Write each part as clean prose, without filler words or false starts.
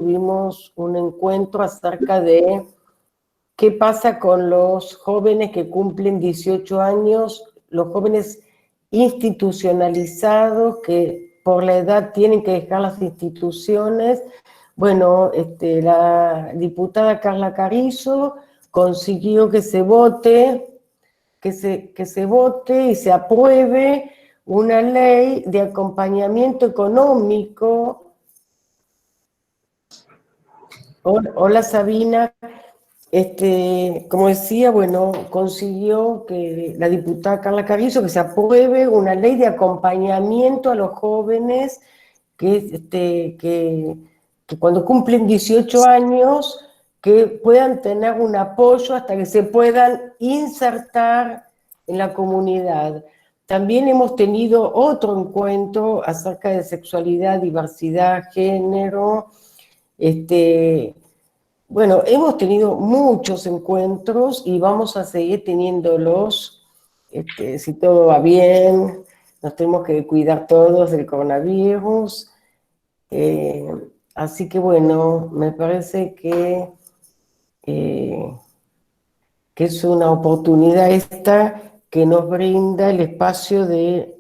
tuvimos un encuentro acerca de qué pasa con los jóvenes que cumplen 18 años, los jóvenes institucionalizados que por la edad tienen que dejar las instituciones. Bueno, la diputada Carla Carrizo consiguió que se vote, que se vote y se apruebe una ley de acompañamiento económico. Hola Sabina, como decía, bueno, consiguió que la diputada Carla Carrizo que se apruebe una ley de acompañamiento a los jóvenes que cuando cumplen 18 años que puedan tener un apoyo hasta que se puedan insertar en la comunidad. También hemos tenido otro encuentro acerca de sexualidad, diversidad, género. Bueno, hemos tenido muchos encuentros y vamos a seguir teniéndolos, si todo va bien. Nos tenemos que cuidar todos del coronavirus. Así que bueno, me parece eh, que es una oportunidad esta que nos brinda el espacio de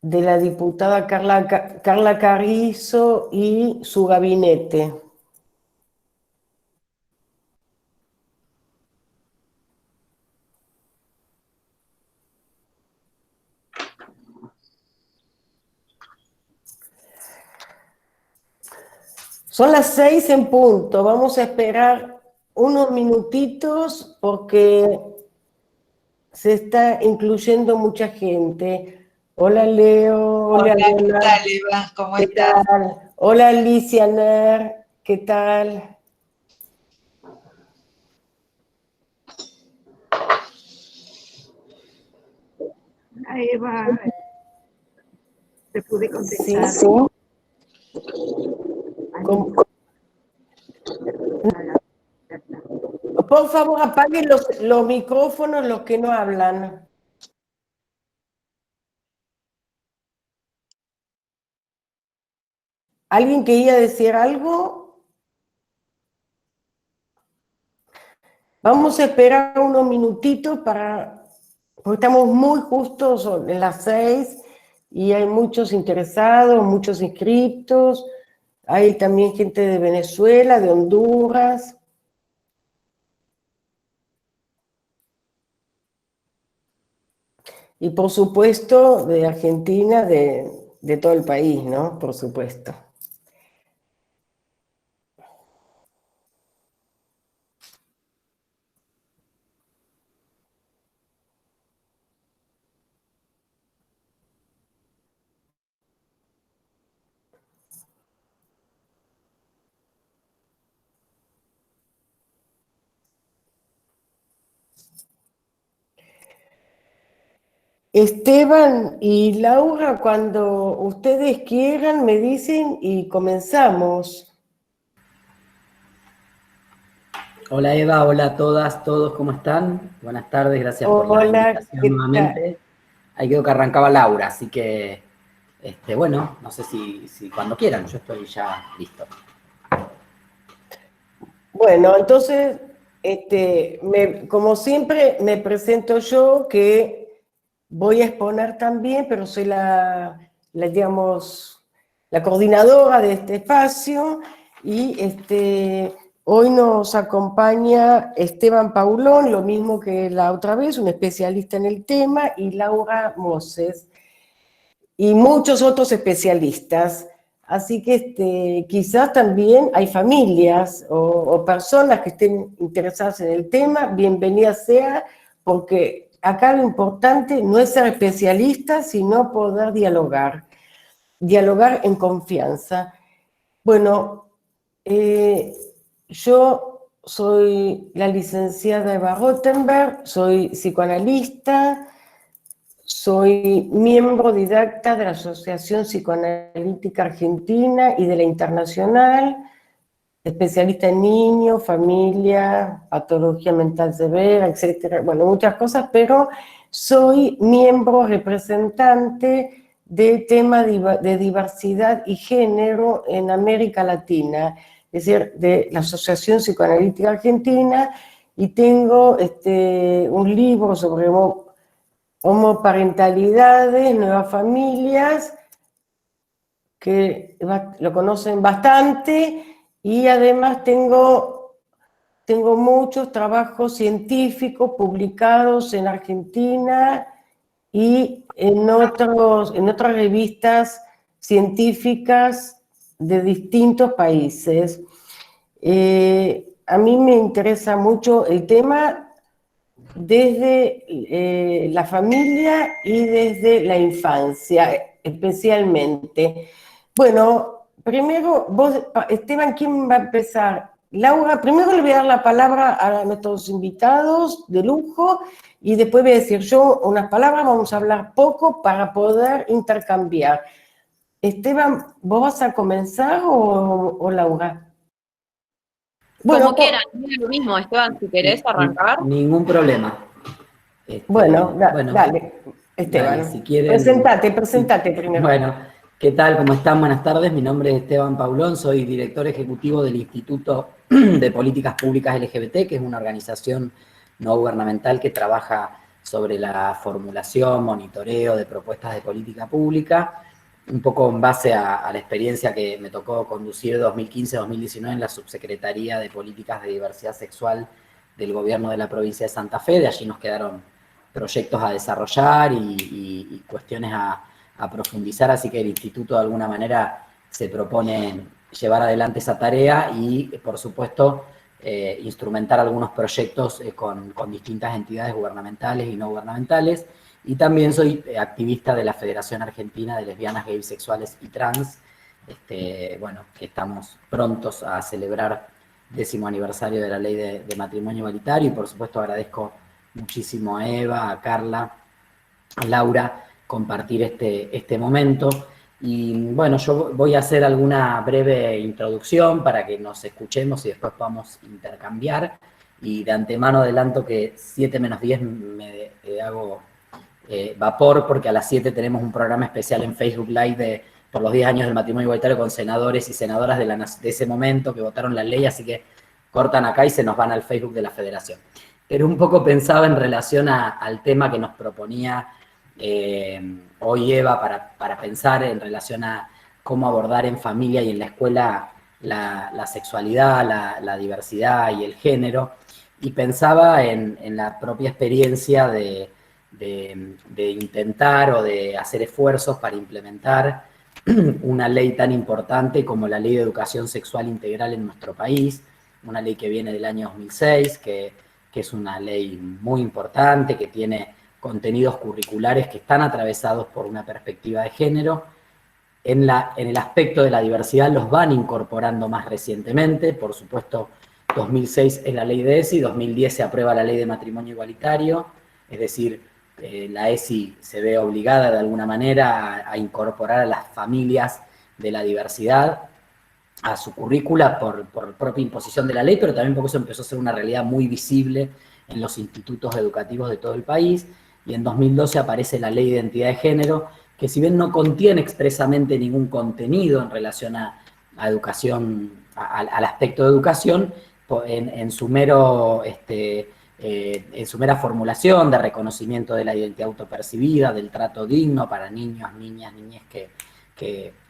la diputada Carla Carrizo y su gabinete. Son las 6 en punto, vamos a esperar unos minutitos porque se está incluyendo mucha gente. Hola Leo, hola ¿Qué tal Eva? ¿Cómo estás? tal? Hola Alicia Ner, ¿qué tal? Hola Eva, te pude contestar. Sí. Por favor, apaguen los micrófonos los que no hablan. ¿Alguien quería decir algo? Vamos a esperar unos minutitos porque estamos muy justos en las 6 y hay muchos interesados, muchos inscriptos. Hay también gente de Venezuela, de Honduras. Y por supuesto de Argentina, de todo el país, ¿no? Por supuesto. Esteban y Laura, cuando ustedes quieran, me dicen y comenzamos. Hola Eva, hola a todas, todos, ¿cómo están? Buenas tardes, gracias por la invitación nuevamente. Ahí quedó que arrancaba Laura, así que, bueno, no sé si cuando quieran, yo estoy ya listo. Bueno, entonces, como siempre, me presento yo, que voy a exponer también, pero soy digamos, la coordinadora de este espacio, y hoy nos acompaña Esteban Paulón, lo mismo que la otra vez, un especialista en el tema, y Laura Moses, y muchos otros especialistas. Así que quizás también hay familias o personas que estén interesadas en el tema, bienvenida sea, porque acá lo importante no es ser especialista, sino poder dialogar en confianza. Bueno, yo soy la licenciada Eva Rottenberg, soy psicoanalista, soy miembro didacta de la Asociación Psicoanalítica Argentina y de la Internacional, especialista en niños, familia, patología mental severa, etcétera. Bueno, muchas cosas, pero soy miembro representante de tema de diversidad y género en América Latina, es decir, de la Asociación Psicoanalítica Argentina, y tengo un libro sobre homoparentalidades, nuevas familias, que lo conocen bastante, y además tengo muchos trabajos científicos publicados en Argentina y en otras revistas científicas de distintos países. A mí me interesa mucho el tema desde la familia y desde la infancia, especialmente. Bueno, primero, vos, Esteban, ¿quién va a empezar? Laura, primero le voy a dar la palabra a nuestros invitados de lujo y después voy a decir yo unas palabras, vamos a hablar poco para poder intercambiar. Esteban, ¿vos vas a comenzar o Laura? Bueno, como quieran, es lo mismo, Esteban, si querés arrancar. Ningún problema. Bueno, dale, Esteban. Dale, si quieren, presentate primero. Bueno, ¿qué tal? ¿Cómo están? Buenas tardes. Mi nombre es Esteban Paulón, soy director ejecutivo del Instituto de Políticas Públicas LGBT, que es una organización no gubernamental que trabaja sobre la formulación, monitoreo de propuestas de política pública, un poco en base a la experiencia que me tocó conducir 2015-2019 en la Subsecretaría de Políticas de Diversidad Sexual del Gobierno de la provincia de Santa Fe. De allí nos quedaron proyectos a desarrollar y cuestiones a profundizar, así que el instituto de alguna manera se propone llevar adelante esa tarea y, por supuesto, instrumentar algunos proyectos con distintas entidades gubernamentales y no gubernamentales. Y también soy activista de la Federación Argentina de Lesbianas, Gays, Bisexuales y Trans, bueno, que estamos prontos a celebrar 10º aniversario de la Ley de Matrimonio Igualitario, y por supuesto agradezco muchísimo a Eva, a Carla, a Laura, compartir este momento. Y bueno, yo voy a hacer alguna breve introducción para que nos escuchemos y después podamos intercambiar. Y de antemano adelanto que 7 menos 10 me hago vapor, porque a las 7 tenemos un programa especial en Facebook Live por los 10 años del matrimonio igualitario con senadores y senadoras de ese momento que votaron la ley, así que cortan acá y se nos van al Facebook de la Federación. Pero un poco pensaba en relación al tema que nos proponía hoy Eva para pensar en relación a cómo abordar en familia y en la escuela la sexualidad, la diversidad y el género, y pensaba en la propia experiencia de intentar o de hacer esfuerzos para implementar una ley tan importante como la Ley de Educación Sexual Integral en nuestro país, una ley que viene del año 2006, que es una ley muy importante, que tiene contenidos curriculares que están atravesados por una perspectiva de género. En el aspecto de la diversidad los van incorporando más recientemente, por supuesto 2006 es la ley de ESI, 2010 se aprueba la Ley de Matrimonio Igualitario, es decir, la ESI se ve obligada de alguna manera a incorporar a las familias de la diversidad a su currícula por propia imposición de la ley, pero también porque eso empezó a ser una realidad muy visible en los institutos educativos de todo el país. Y en 2012 aparece la Ley de Identidad de Género, que si bien no contiene expresamente ningún contenido en relación a educación, al aspecto de educación, en su mera formulación de reconocimiento de la identidad autopercibida, del trato digno para niños, niñas, niñas que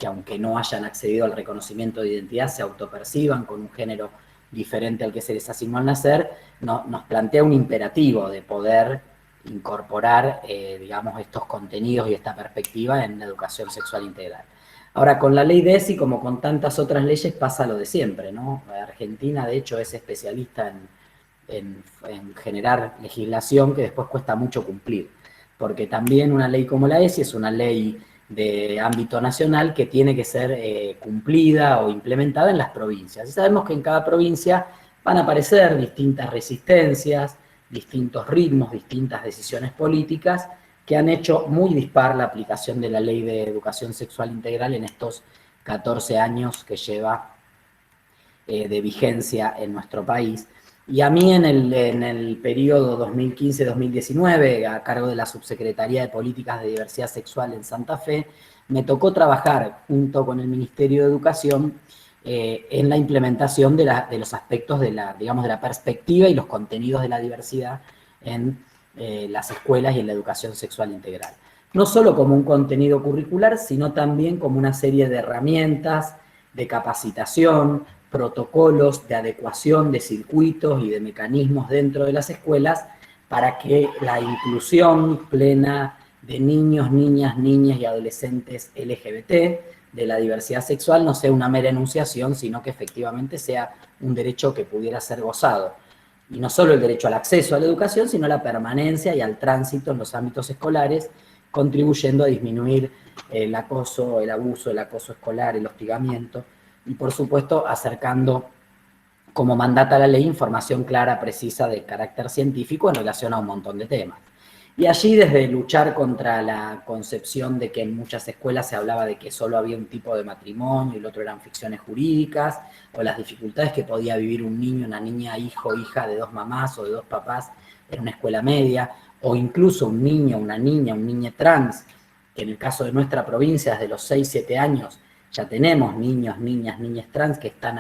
aunque no hayan accedido al reconocimiento de identidad, se autoperciban con un género diferente al que se les asignó al nacer, nos plantea un imperativo de poder incorporar, digamos, estos contenidos y esta perspectiva en la educación sexual integral. Ahora, con la ley de ESI, como con tantas otras leyes, pasa lo de siempre, ¿no? Argentina, de hecho, es especialista en generar legislación que después cuesta mucho cumplir, porque también una ley como la ESI es una ley de ámbito nacional que tiene que ser cumplida o implementada en las provincias. Y sabemos que en cada provincia van a aparecer distintas resistencias, distintos ritmos, distintas decisiones políticas que han hecho muy dispar la aplicación de la Ley de Educación Sexual Integral en estos 14 años que lleva de vigencia en nuestro país. Y a mí en el periodo 2015-2019, a cargo de la Subsecretaría de Políticas de Diversidad Sexual en Santa Fe, me tocó trabajar junto con el Ministerio de Educación en la implementación de los aspectos de la perspectiva y los contenidos de la diversidad en las escuelas y en la educación sexual integral. No solo como un contenido curricular, sino también como una serie de herramientas de capacitación, protocolos de adecuación de circuitos y de mecanismos dentro de las escuelas para que la inclusión plena de niños, niñas y adolescentes LGBT de la diversidad sexual no sea una mera enunciación, sino que efectivamente sea un derecho que pudiera ser gozado. Y no solo el derecho al acceso a la educación, sino la permanencia y al tránsito en los ámbitos escolares, contribuyendo a disminuir el acoso, el abuso, el acoso escolar, el hostigamiento, y por supuesto acercando, como mandata la ley, información clara, precisa, de carácter científico en relación a un montón de temas. Y allí, desde luchar contra la concepción de que en muchas escuelas se hablaba de que solo había un tipo de matrimonio y el otro eran ficciones jurídicas, o las dificultades que podía vivir un niño, una niña, hijo, hija de dos mamás o de dos papás en una escuela media, o incluso un niño, una niña, un niño trans, que en el caso de nuestra provincia, desde los 6, 7 años, ya tenemos niños, niñas trans que están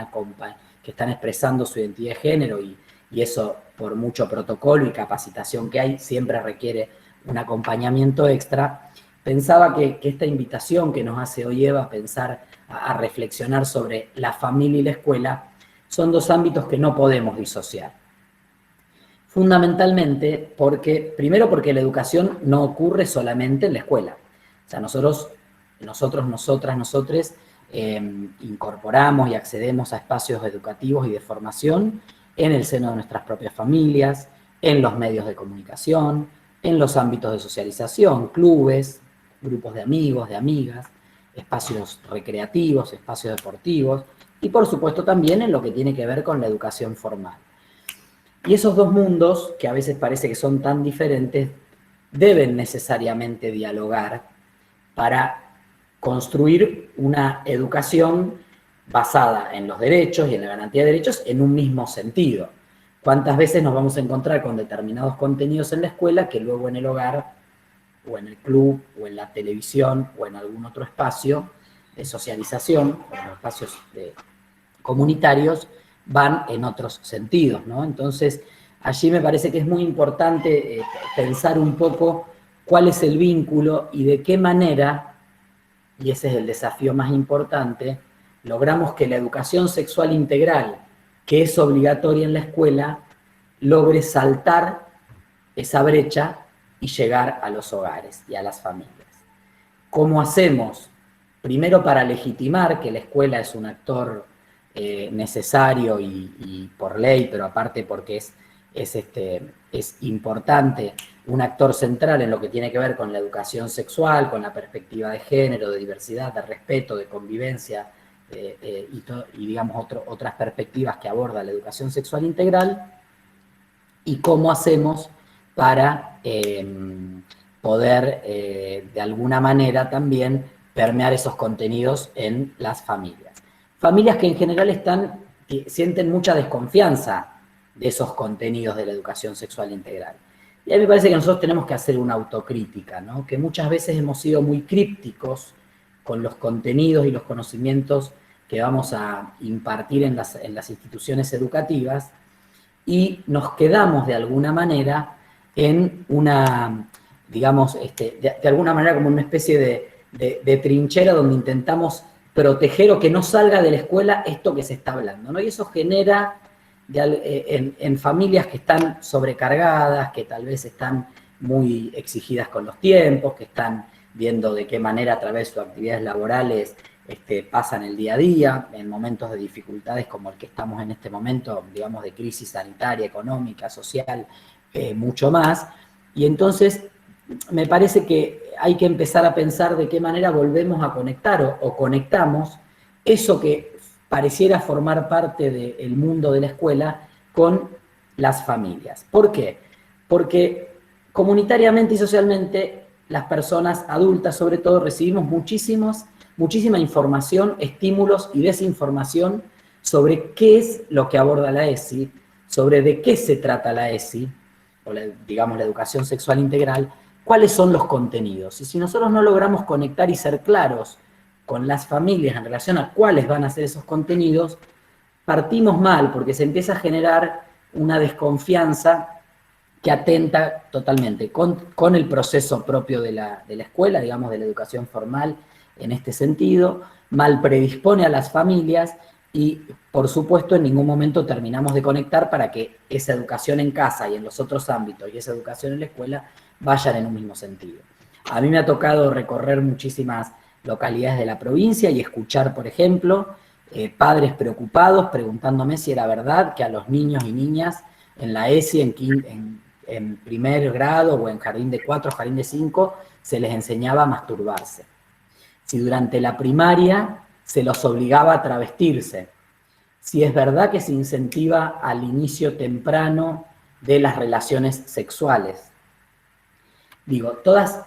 expresando su identidad de género, y eso, por mucho protocolo y capacitación que hay, siempre requiere un acompañamiento extra. Pensaba que esta invitación que nos hace hoy Eva a pensar, a reflexionar sobre la familia y la escuela, son dos ámbitos que no podemos disociar. Fundamentalmente primero porque la educación no ocurre solamente en la escuela. O sea, nosotros, nosotras, nosotres, incorporamos y accedemos a espacios educativos y de formación en el seno de nuestras propias familias, en los medios de comunicación, en los ámbitos de socialización, clubes, grupos de amigos, de amigas, espacios recreativos, espacios deportivos, y por supuesto también en lo que tiene que ver con la educación formal. Y esos dos mundos, que a veces parece que son tan diferentes, deben necesariamente dialogar para construir una educación basada en los derechos y en la garantía de derechos en un mismo sentido. ¿Cuántas veces nos vamos a encontrar con determinados contenidos en la escuela que luego en el hogar, o en el club, o en la televisión, o en algún otro espacio de socialización, o en los espacios comunitarios, van en otros sentidos, ¿no? Entonces, allí me parece que es muy importante pensar un poco cuál es el vínculo y de qué manera, y ese es el desafío más importante, logramos que la educación sexual integral, que es obligatoria en la escuela, logre saltar esa brecha y llegar a los hogares y a las familias. ¿Cómo hacemos? Primero, para legitimar que la escuela es un actor necesario y por ley, pero aparte porque es importante, un actor central en lo que tiene que ver con la educación sexual, con la perspectiva de género, de diversidad, de respeto, de convivencia, y digamos otras perspectivas que aborda la educación sexual integral, y cómo hacemos para poder de alguna manera también permear esos contenidos en las familias. Familias que en general sienten mucha desconfianza de esos contenidos de la educación sexual integral. Y a mí me parece que nosotros tenemos que hacer una autocrítica, ¿no? Que muchas veces hemos sido muy crípticos con los contenidos y los conocimientos que vamos a impartir en las instituciones educativas, y nos quedamos de alguna manera en una, digamos, de alguna manera como una especie de trinchera donde intentamos proteger o que no salga de la escuela esto que se está hablando, ¿no? Y eso genera en familias que están sobrecargadas, que tal vez están muy exigidas con los tiempos, que están viendo de qué manera a través de sus actividades laborales pasan el día a día, en momentos de dificultades como el que estamos en este momento, digamos, de crisis sanitaria, económica, social, mucho más. Y entonces me parece que hay que empezar a pensar de qué manera volvemos a conectar o conectamos eso que pareciera formar parte del mundo de la escuela con las familias. ¿Por qué? Porque comunitariamente y socialmente las personas adultas, sobre todo, recibimos muchísima información, estímulos y desinformación sobre qué es lo que aborda la ESI, sobre de qué se trata la ESI, o digamos la educación sexual integral, cuáles son los contenidos. Y si nosotros no logramos conectar y ser claros con las familias en relación a cuáles van a ser esos contenidos, partimos mal, porque se empieza a generar una desconfianza que atenta totalmente con el proceso propio de la escuela, digamos, de la educación formal en este sentido, mal predispone a las familias y, por supuesto, en ningún momento terminamos de conectar para que esa educación en casa y en los otros ámbitos y esa educación en la escuela vayan en un mismo sentido. A mí me ha tocado recorrer muchísimas localidades de la provincia y escuchar, por ejemplo, padres preocupados preguntándome si era verdad que a los niños y niñas en la ESI, en primer grado o en jardín de 4, jardín de 5, se les enseñaba a masturbarse. Si durante la primaria se los obligaba a travestirse. Si es verdad que se incentiva al inicio temprano de las relaciones sexuales. Digo, todas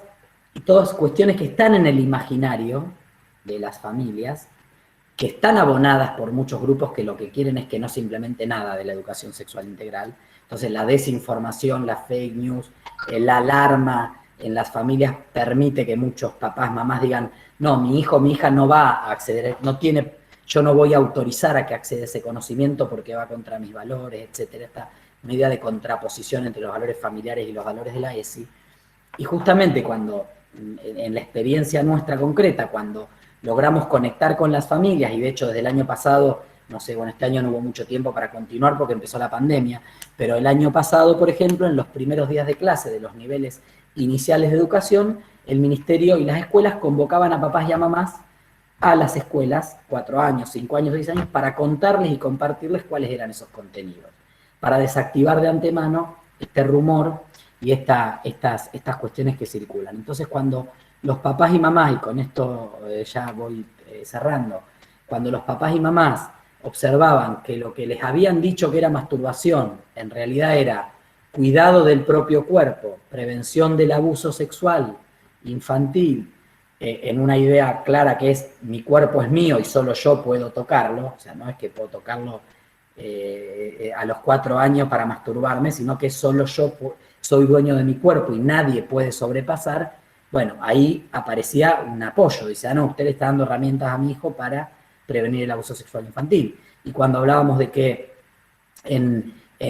cuestiones que están en el imaginario de las familias, que están abonadas por muchos grupos que lo que quieren es que no se implemente nada de la educación sexual integral. Entonces la desinformación, la fake news, la alarma en las familias permite que muchos papás, mamás digan, no, mi hijo, mi hija no va a acceder, yo no voy a autorizar a que acceda a ese conocimiento porque va contra mis valores, etcétera. Esta medida de contraposición entre los valores familiares y los valores de la ESI. Y justamente cuando, en la experiencia nuestra concreta, cuando logramos conectar con las familias, y de hecho desde el año pasado, no sé, bueno, este año no hubo mucho tiempo para continuar porque empezó la pandemia, pero el año pasado, por ejemplo, en los primeros días de clase de los niveles iniciales de educación, el ministerio y las escuelas convocaban a papás y a mamás a las escuelas, 4 años, 5 años, 6 años, para contarles y compartirles cuáles eran esos contenidos, para desactivar de antemano este rumor y estas cuestiones que circulan. Entonces, cuando los papás y mamás, y con esto ya voy cerrando, cuando los papás y mamás observaban que lo que les habían dicho que era masturbación, en realidad era cuidado del propio cuerpo, prevención del abuso sexual infantil, en una idea clara que es mi cuerpo es mío y solo yo puedo tocarlo, o sea, no es que puedo tocarlo a los 4 años para masturbarme, sino que solo yo soy dueño de mi cuerpo y nadie puede sobrepasar. Bueno, ahí aparecía un apoyo, dice, no, usted le está dando herramientas a mi hijo para prevenir el abuso sexual infantil. Y cuando hablábamos de que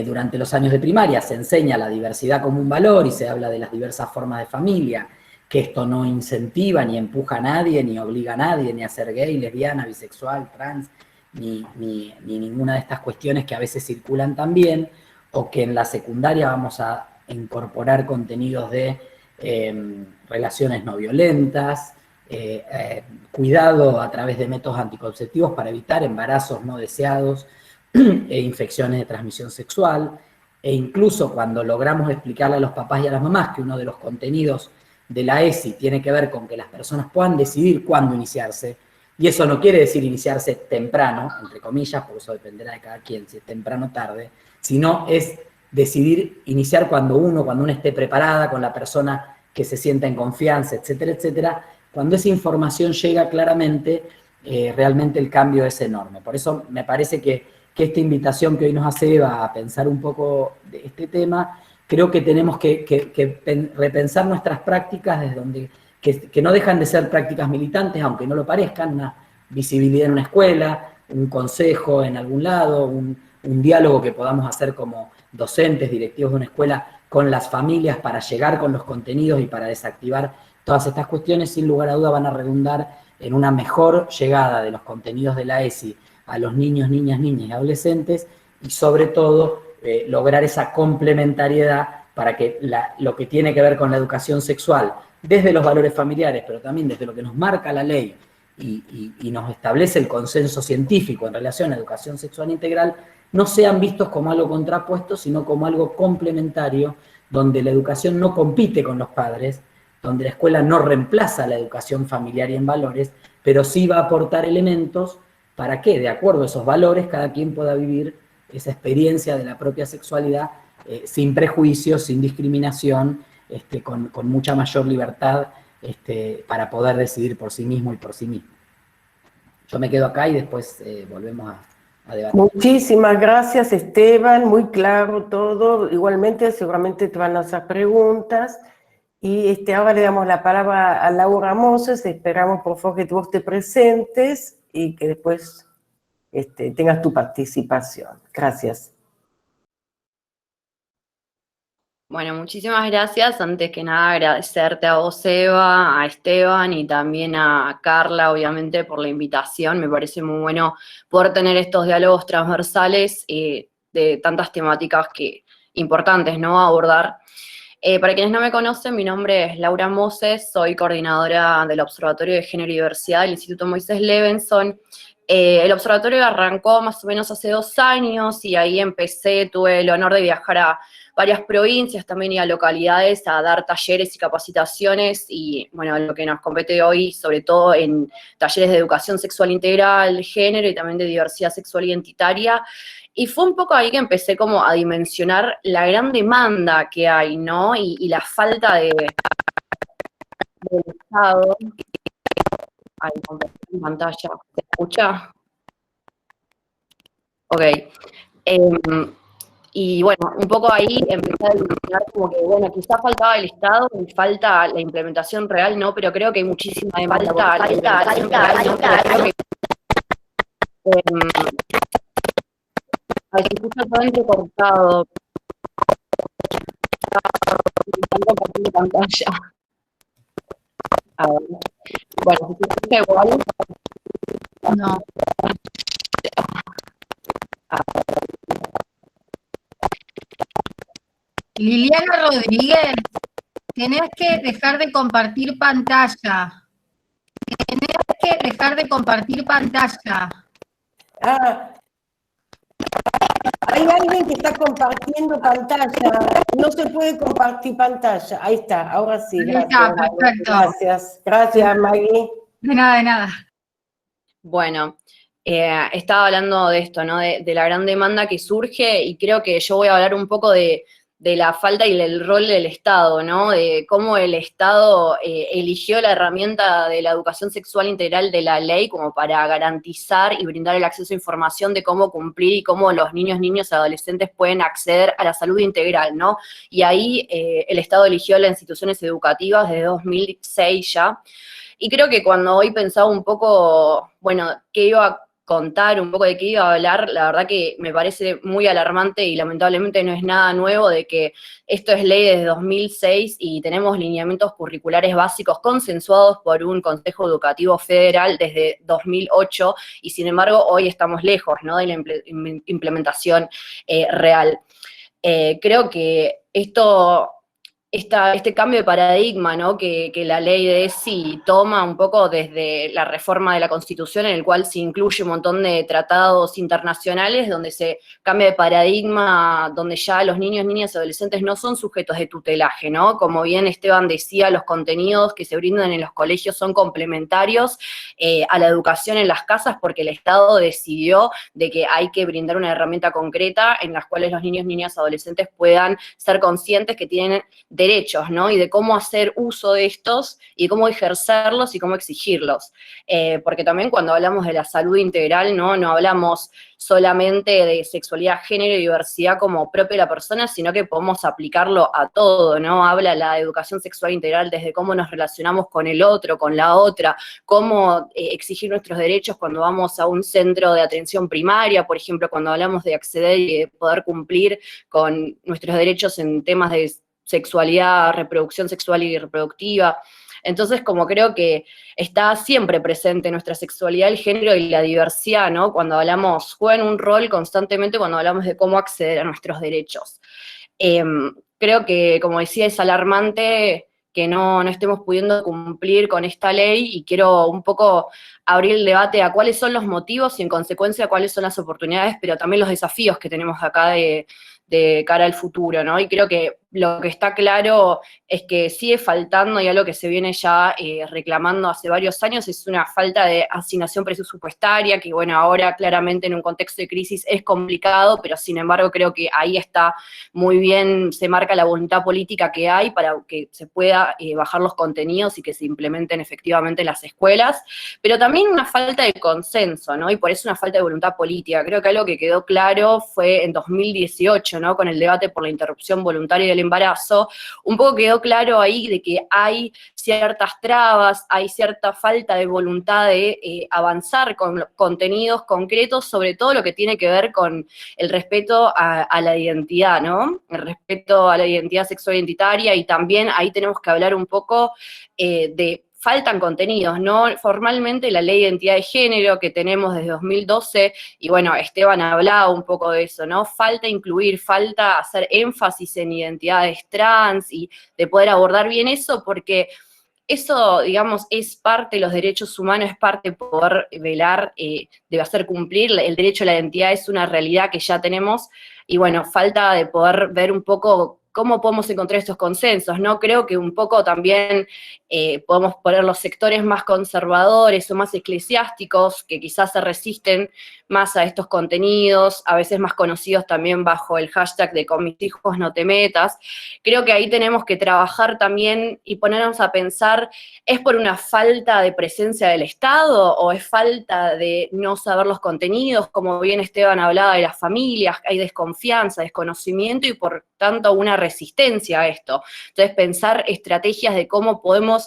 durante los años de primaria se enseña la diversidad como un valor y se habla de las diversas formas de familia, que esto no incentiva ni empuja a nadie, ni obliga a nadie, ni a ser gay, lesbiana, bisexual, trans, ni ninguna de estas cuestiones que a veces circulan también, o que en la secundaria vamos a incorporar contenidos de relaciones no violentas, cuidado a través de métodos anticonceptivos para evitar embarazos no deseados e infecciones de transmisión sexual, e incluso cuando logramos explicarle a los papás y a las mamás que uno de los contenidos de la ESI tiene que ver con que las personas puedan decidir cuándo iniciarse, y eso no quiere decir iniciarse temprano, entre comillas, porque eso dependerá de cada quien, si es temprano o tarde, sino es decidir iniciar cuando uno esté preparada, con la persona que se sienta en confianza, etcétera, etcétera. Cuando esa información llega claramente, realmente el cambio es enorme. Por eso me parece que esta invitación que hoy nos hace Eva a pensar un poco de este tema, creo que tenemos que repensar nuestras prácticas desde donde, que no dejan de ser prácticas militantes, aunque no lo parezcan, una visibilidad en una escuela, un consejo en algún lado, un diálogo que podamos hacer como docentes, directivos de una escuela, con las familias para llegar con los contenidos y para desactivar todas estas cuestiones, sin lugar a duda van a redundar en una mejor llegada de los contenidos de la ESI a los niños, niñas y adolescentes, y sobre todo lograr esa complementariedad para que lo que tiene que ver con la educación sexual, desde los valores familiares, pero también desde lo que nos marca la ley y nos establece el consenso científico en relación a educación sexual integral, no sean vistos como algo contrapuesto, sino como algo complementario, donde la educación no compite con los padres, donde la escuela no reemplaza la educación familiar y en valores, pero sí va a aportar elementos para que, de acuerdo a esos valores, cada quien pueda vivir esa experiencia de la propia sexualidad sin prejuicios, sin discriminación, con mucha mayor libertad para poder decidir por sí mismo y por sí mismo. Yo me quedo acá y después volvemos a debatir. Muchísimas gracias, Esteban, muy claro todo. Igualmente, seguramente te van a hacer preguntas. Y ahora le damos la palabra a Laura Moses. Esperamos, por favor, que vos te presentes y que después tengas tu participación. Gracias. Bueno, muchísimas gracias. Antes que nada, agradecerte a vos, Eva, a Esteban y también a Carla, obviamente, por la invitación. Me parece muy bueno poder tener estos diálogos transversales de tantas temáticas importantes, ¿no?, a abordar. Para quienes no me conocen, mi nombre es Laura Moses, soy coordinadora del Observatorio de Género y Diversidad del Instituto Moisés Levenson. El observatorio arrancó más o menos hace 2 años y ahí tuve el honor de viajar a varias provincias también y a localidades a dar talleres y capacitaciones y, bueno, lo que nos compete hoy, sobre todo en talleres de educación sexual integral, género y también de diversidad sexual identitaria. Y fue un poco ahí que empecé como a dimensionar la gran demanda que hay, ¿no? Y la falta del Estado. Ay, compartir en pantalla. ¿Se escucha? Ok. Y bueno, un poco ahí empecé a dimensionar como que, bueno, quizás faltaba el Estado y falta la implementación real, ¿no? Pero creo que hay muchísima demanda. Ay, se escucha todo entrecortado. Intentando compartir pantalla. A ver. Bueno, si se escucha igual. No. Liliana Rodríguez, tenés que dejar de compartir pantalla. Tenés que dejar de compartir pantalla. Ah, hay alguien que está compartiendo pantalla. No se puede compartir pantalla. Ahí está, ahora sí. Ahí Gracias, está, perfecto. Gracias, Maggie. De nada, de nada. Bueno, estaba hablando de esto, ¿no? De la gran demanda que surge y creo que yo voy a hablar un poco de la falta y el rol del Estado, ¿no? De cómo el Estado eligió la herramienta de la educación sexual integral de la ley como para garantizar y brindar el acceso a información de cómo cumplir y cómo los niños, niñas y adolescentes pueden acceder a la salud integral, ¿no? Y ahí el Estado eligió las instituciones educativas desde 2006 ya. Y creo que cuando hoy pensaba un poco, bueno, qué iba a contar, un poco de qué iba a hablar, la verdad que me parece muy alarmante y lamentablemente no es nada nuevo de que esto es ley desde 2006 y tenemos lineamientos curriculares básicos consensuados por un Consejo Educativo Federal desde 2008 y sin embargo hoy estamos lejos, ¿no?, de la implementación real. Creo que este cambio de paradigma, ¿no?, que la ley de ESI toma un poco desde la reforma de la Constitución, en el cual se incluye un montón de tratados internacionales, donde se cambia de paradigma, donde ya los niños, niñas y adolescentes no son sujetos de tutelaje, ¿no? Como bien Esteban decía, los contenidos que se brindan en los colegios son complementarios a la educación en las casas, porque el Estado decidió de que hay que brindar una herramienta concreta en las cuales los niños, niñas y adolescentes puedan ser conscientes que tienen derechos, ¿no? Y de cómo hacer uso de estos y cómo ejercerlos y cómo exigirlos. Porque también cuando hablamos de la salud integral, ¿no? No hablamos solamente de sexualidad, género y diversidad como propia de la persona, sino que podemos aplicarlo a todo, ¿no? Habla la educación sexual integral desde cómo nos relacionamos con el otro, con la otra, cómo exigir nuestros derechos cuando vamos a un centro de atención primaria, por ejemplo, cuando hablamos de acceder y de poder cumplir con nuestros derechos en temas de sexualidad, reproducción sexual y reproductiva. Entonces, como creo que está siempre presente nuestra sexualidad, el género y la diversidad, ¿no? Cuando hablamos, juegan un rol constantemente cuando hablamos de cómo acceder a nuestros derechos. Creo que, como decía, es alarmante que no estemos pudiendo cumplir con esta ley y quiero un poco abrir el debate a cuáles son los motivos y en consecuencia cuáles son las oportunidades, pero también los desafíos que tenemos acá de cara al futuro, ¿no? Y creo que lo que está claro es que sigue faltando, y algo que se viene ya reclamando hace varios años, es una falta de asignación presupuestaria, que bueno, ahora claramente en un contexto de crisis es complicado, pero sin embargo creo que ahí está muy bien, se marca la voluntad política que hay para que se pueda bajar los contenidos y que se implementen efectivamente en las escuelas, pero también una falta de consenso, ¿no? Y por eso una falta de voluntad política. Creo que algo que quedó claro fue en 2018, ¿no? Con el debate por la interrupción voluntaria del embarazo, un poco quedó claro ahí de que hay ciertas trabas, hay cierta falta de voluntad de avanzar con contenidos concretos, sobre todo lo que tiene que ver con el respeto a la identidad, ¿no? El respeto a la identidad sexual identitaria, y también ahí tenemos que hablar un poco de faltan contenidos, ¿no? Formalmente la ley de identidad de género que tenemos desde 2012, y bueno, Esteban ha hablado un poco de eso, ¿no? Falta incluir, falta hacer énfasis en identidades trans y de poder abordar bien eso, porque eso, digamos, es parte de los derechos humanos, es parte de poder velar, de hacer cumplir. El derecho a la identidad es una realidad que ya tenemos, y bueno, falta de poder ver un poco cómo podemos encontrar estos consensos, ¿no? Creo que un poco también podemos poner los sectores más conservadores o más eclesiásticos, que quizás se resisten más a estos contenidos, a veces más conocidos también bajo el hashtag de con mis hijos no te metas. Creo que ahí tenemos que trabajar también y ponernos a pensar, ¿es por una falta de presencia del Estado o es falta de no saber los contenidos? Como bien Esteban hablaba de las familias, hay desconfianza, desconocimiento y por tanto una resistencia a esto. Entonces pensar estrategias de cómo podemos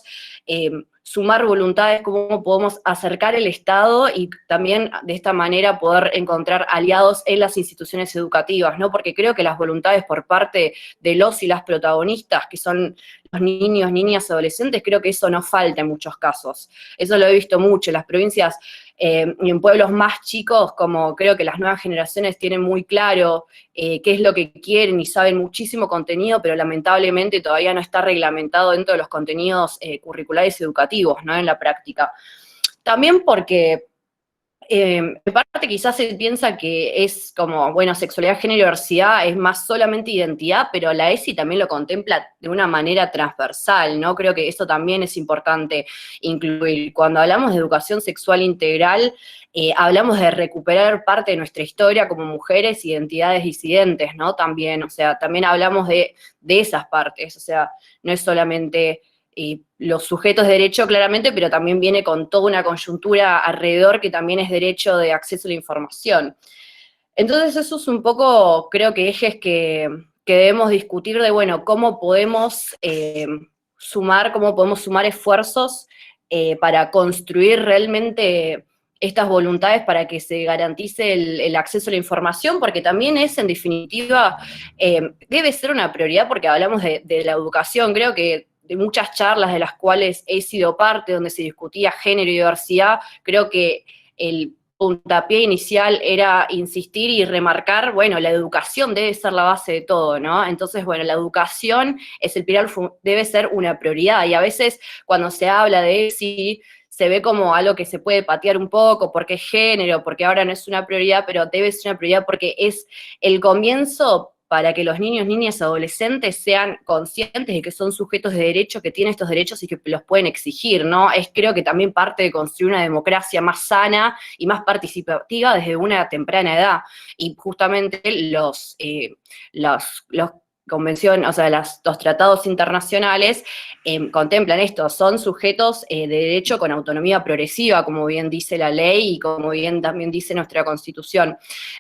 sumar voluntades, cómo podemos acercar el Estado y también de esta manera poder encontrar aliados en las instituciones educativas, ¿no? Porque creo que las voluntades por parte de los y las protagonistas, que son los niños, niñas, adolescentes, creo que eso no falta en muchos casos. Eso lo he visto mucho en las provincias y en pueblos más chicos, como creo que las nuevas generaciones tienen muy claro qué es lo que quieren y saben muchísimo contenido, pero lamentablemente todavía no está reglamentado dentro de los contenidos curriculares educativos, ¿no? En la práctica. También porque en parte quizás se piensa que es como, bueno, sexualidad, género y diversidad es más solamente identidad, pero la ESI también lo contempla de una manera transversal, ¿no? Creo que eso también es importante incluir. Cuando hablamos de educación sexual integral, hablamos de recuperar parte de nuestra historia como mujeres, identidades disidentes, ¿no? También, o sea, también hablamos de esas partes, o sea, no es solamente los sujetos de derecho claramente, pero también viene con toda una coyuntura alrededor que también es derecho de acceso a la información. Entonces eso es un poco, creo que ejes que debemos discutir de, bueno, cómo podemos sumar esfuerzos para construir realmente estas voluntades para que se garantice el acceso a la información, porque también es, en definitiva, debe ser una prioridad, porque hablamos de la educación. Creo que de muchas charlas de las cuales he sido parte, donde se discutía género y diversidad, creo que el puntapié inicial era insistir y remarcar, bueno, la educación debe ser la base de todo, ¿no? Entonces, bueno, la educación es el pilar, debe ser una prioridad, y a veces cuando se habla de ESI, se ve como algo que se puede patear un poco, porque es género, porque ahora no es una prioridad, pero debe ser una prioridad porque es el comienzo para que los niños, niñas, adolescentes sean conscientes de que son sujetos de derecho, que tienen estos derechos y que los pueden exigir, ¿no? Es, creo que también parte de construir una democracia más sana y más participativa desde una temprana edad. Y justamente los convenciones, o sea, los tratados internacionales contemplan esto, son sujetos de derecho con autonomía progresiva, como bien dice la ley y como bien también dice nuestra Constitución.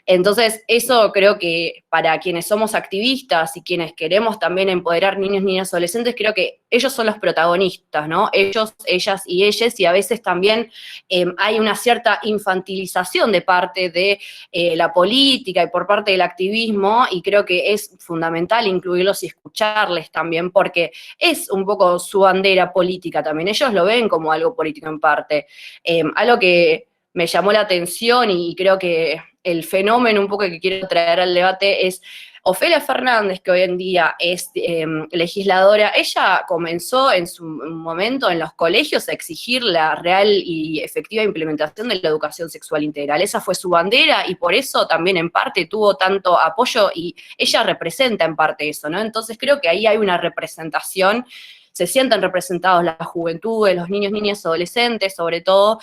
Entonces, eso creo que para quienes somos activistas y quienes queremos también empoderar niños, niñas, adolescentes, creo que ellos son los protagonistas, ¿no? Ellos, ellas y ellas, y a veces también hay una cierta infantilización de parte de la política y por parte del activismo, y creo que es fundamental incluirlos y escucharles también, porque es un poco su bandera política también. Ellos lo ven como algo político en parte. Algo que me llamó la atención y creo que el fenómeno un poco que quiero traer al debate es Ofelia Fernández, que hoy en día es legisladora. Ella comenzó en su momento en los colegios a exigir la real y efectiva implementación de la educación sexual integral. Esa fue su bandera y por eso también en parte tuvo tanto apoyo y ella representa en parte eso, ¿no? Entonces creo que ahí hay una representación, se sienten representados las juventudes, los niños, niñas, adolescentes, sobre todo,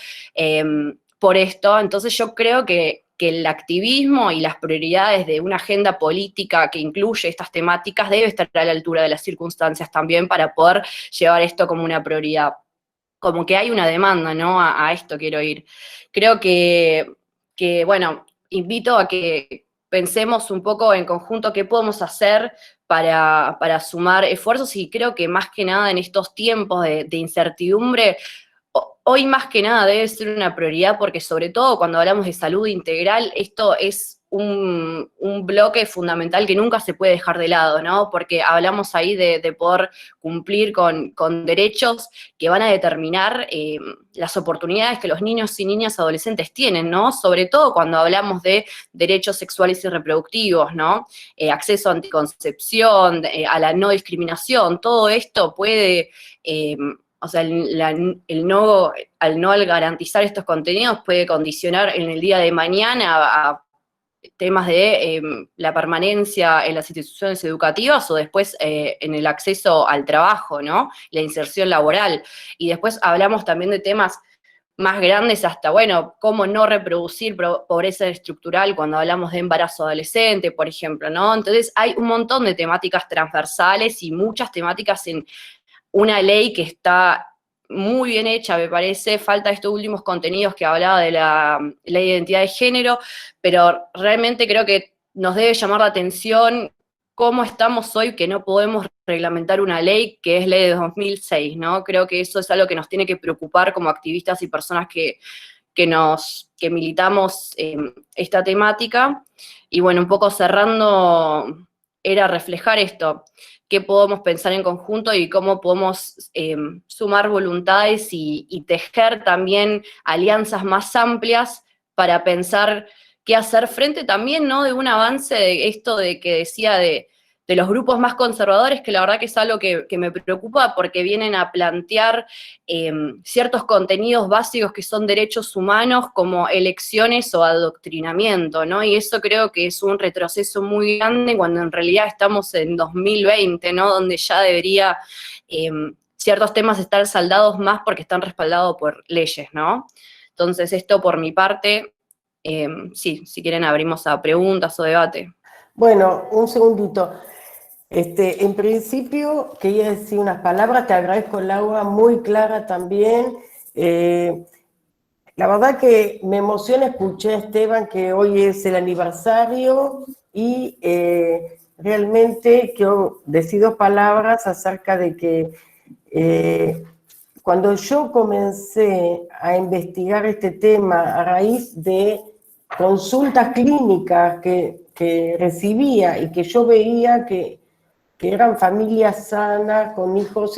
por esto. Entonces yo creo que el activismo y las prioridades de una agenda política que incluye estas temáticas debe estar a la altura de las circunstancias también para poder llevar esto como una prioridad. Como que hay una demanda, ¿no? A esto quiero ir. Creo que, bueno, invito a que pensemos un poco en conjunto qué podemos hacer para sumar esfuerzos, y creo que más que nada en estos tiempos de incertidumbre, hoy más que nada debe ser una prioridad, porque sobre todo cuando hablamos de salud integral, esto es un bloque fundamental que nunca se puede dejar de lado, ¿no? Porque hablamos ahí de poder cumplir con derechos que van a determinar las oportunidades que los niños y niñas adolescentes tienen, ¿no? Sobre todo cuando hablamos de derechos sexuales y reproductivos, ¿no? Acceso a anticoncepción, a la no discriminación, todo esto puede... O sea, al no garantizar estos contenidos puede condicionar en el día de mañana a temas de la permanencia en las instituciones educativas o después en el acceso al trabajo, ¿no? La inserción laboral. Y después hablamos también de temas más grandes hasta, bueno, cómo no reproducir pobreza estructural cuando hablamos de embarazo adolescente, por ejemplo, ¿no? Entonces hay un montón de temáticas transversales y muchas temáticas en una ley que está muy bien hecha, me parece. Falta estos últimos contenidos que hablaba de la ley de identidad de género, pero realmente creo que nos debe llamar la atención cómo estamos hoy, que no podemos reglamentar una ley que es ley de 2006, ¿no? Creo que eso es algo que nos tiene que preocupar como activistas y personas que militamos esta temática. Y bueno, un poco cerrando, era reflejar esto, qué podemos pensar en conjunto y cómo podemos sumar voluntades y tejer también alianzas más amplias para pensar qué hacer frente también, ¿no? De un avance de esto de que decía de los grupos más conservadores, que la verdad que es algo que me preocupa porque vienen a plantear ciertos contenidos básicos que son derechos humanos como elecciones o adoctrinamiento, ¿no? Y eso creo que es un retroceso muy grande cuando en realidad estamos en 2020, ¿no? Donde ya debería ciertos temas estar saldados más porque están respaldados por leyes, ¿no? Entonces esto por mi parte, sí, si quieren abrimos a preguntas o debate. Bueno, un segundito. En principio, quería decir unas palabras, te agradezco, Laura, muy clara también. La verdad que me emociona, escuché a Esteban que hoy es el aniversario y realmente quiero decir dos palabras acerca de que cuando yo comencé a investigar este tema a raíz de consultas clínicas que recibía y que yo veía que eran familias sanas, con hijos,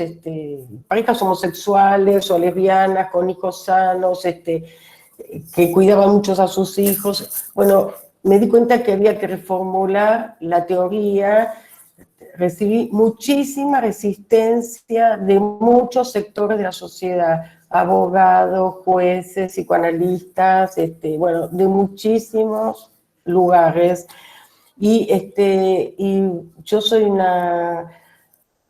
parejas homosexuales o lesbianas, con hijos sanos, que cuidaban muchos a sus hijos. Bueno, me di cuenta que había que reformular la teoría. Recibí muchísima resistencia de muchos sectores de la sociedad, abogados, jueces, psicoanalistas, bueno, de muchísimos lugares. Y yo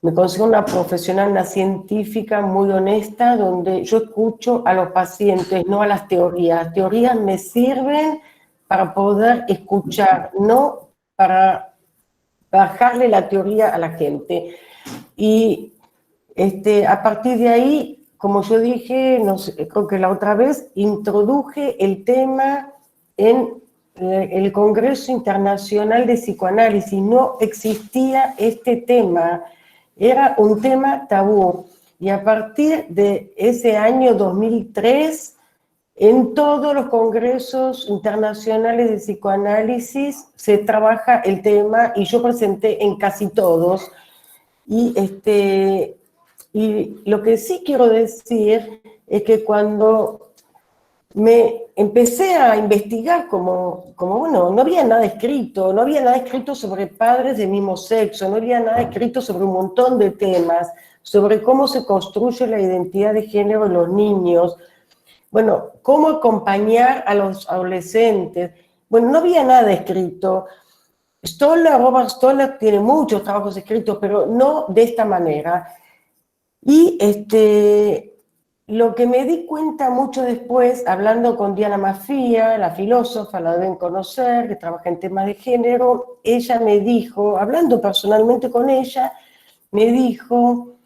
me considero una profesional, una científica muy honesta, donde yo escucho a los pacientes, no a las teorías. Las teorías me sirven para poder escuchar, no para bajarle la teoría a la gente. Y a partir de ahí, como yo dije, no sé, creo que la otra vez, introduje el tema en el Congreso Internacional de Psicoanálisis. No existía este tema, era un tema tabú. Y a partir de ese año 2003, en todos los congresos internacionales de psicoanálisis se trabaja el tema, y yo presenté en casi todos. Y lo que sí quiero decir es que cuando me empecé a investigar bueno, no había nada escrito, no había nada escrito sobre padres del mismo sexo, no había nada escrito sobre un montón de temas, sobre cómo se construye la identidad de género en los niños, bueno, cómo acompañar a los adolescentes. Bueno, no había nada escrito. Robert Stoller tiene muchos trabajos escritos, pero no de esta manera. Y lo que me di cuenta mucho después, hablando con Diana Maffia, la filósofa, la deben conocer, que trabaja en temas de género, ella me dijo, hablando personalmente con ella, me dijo,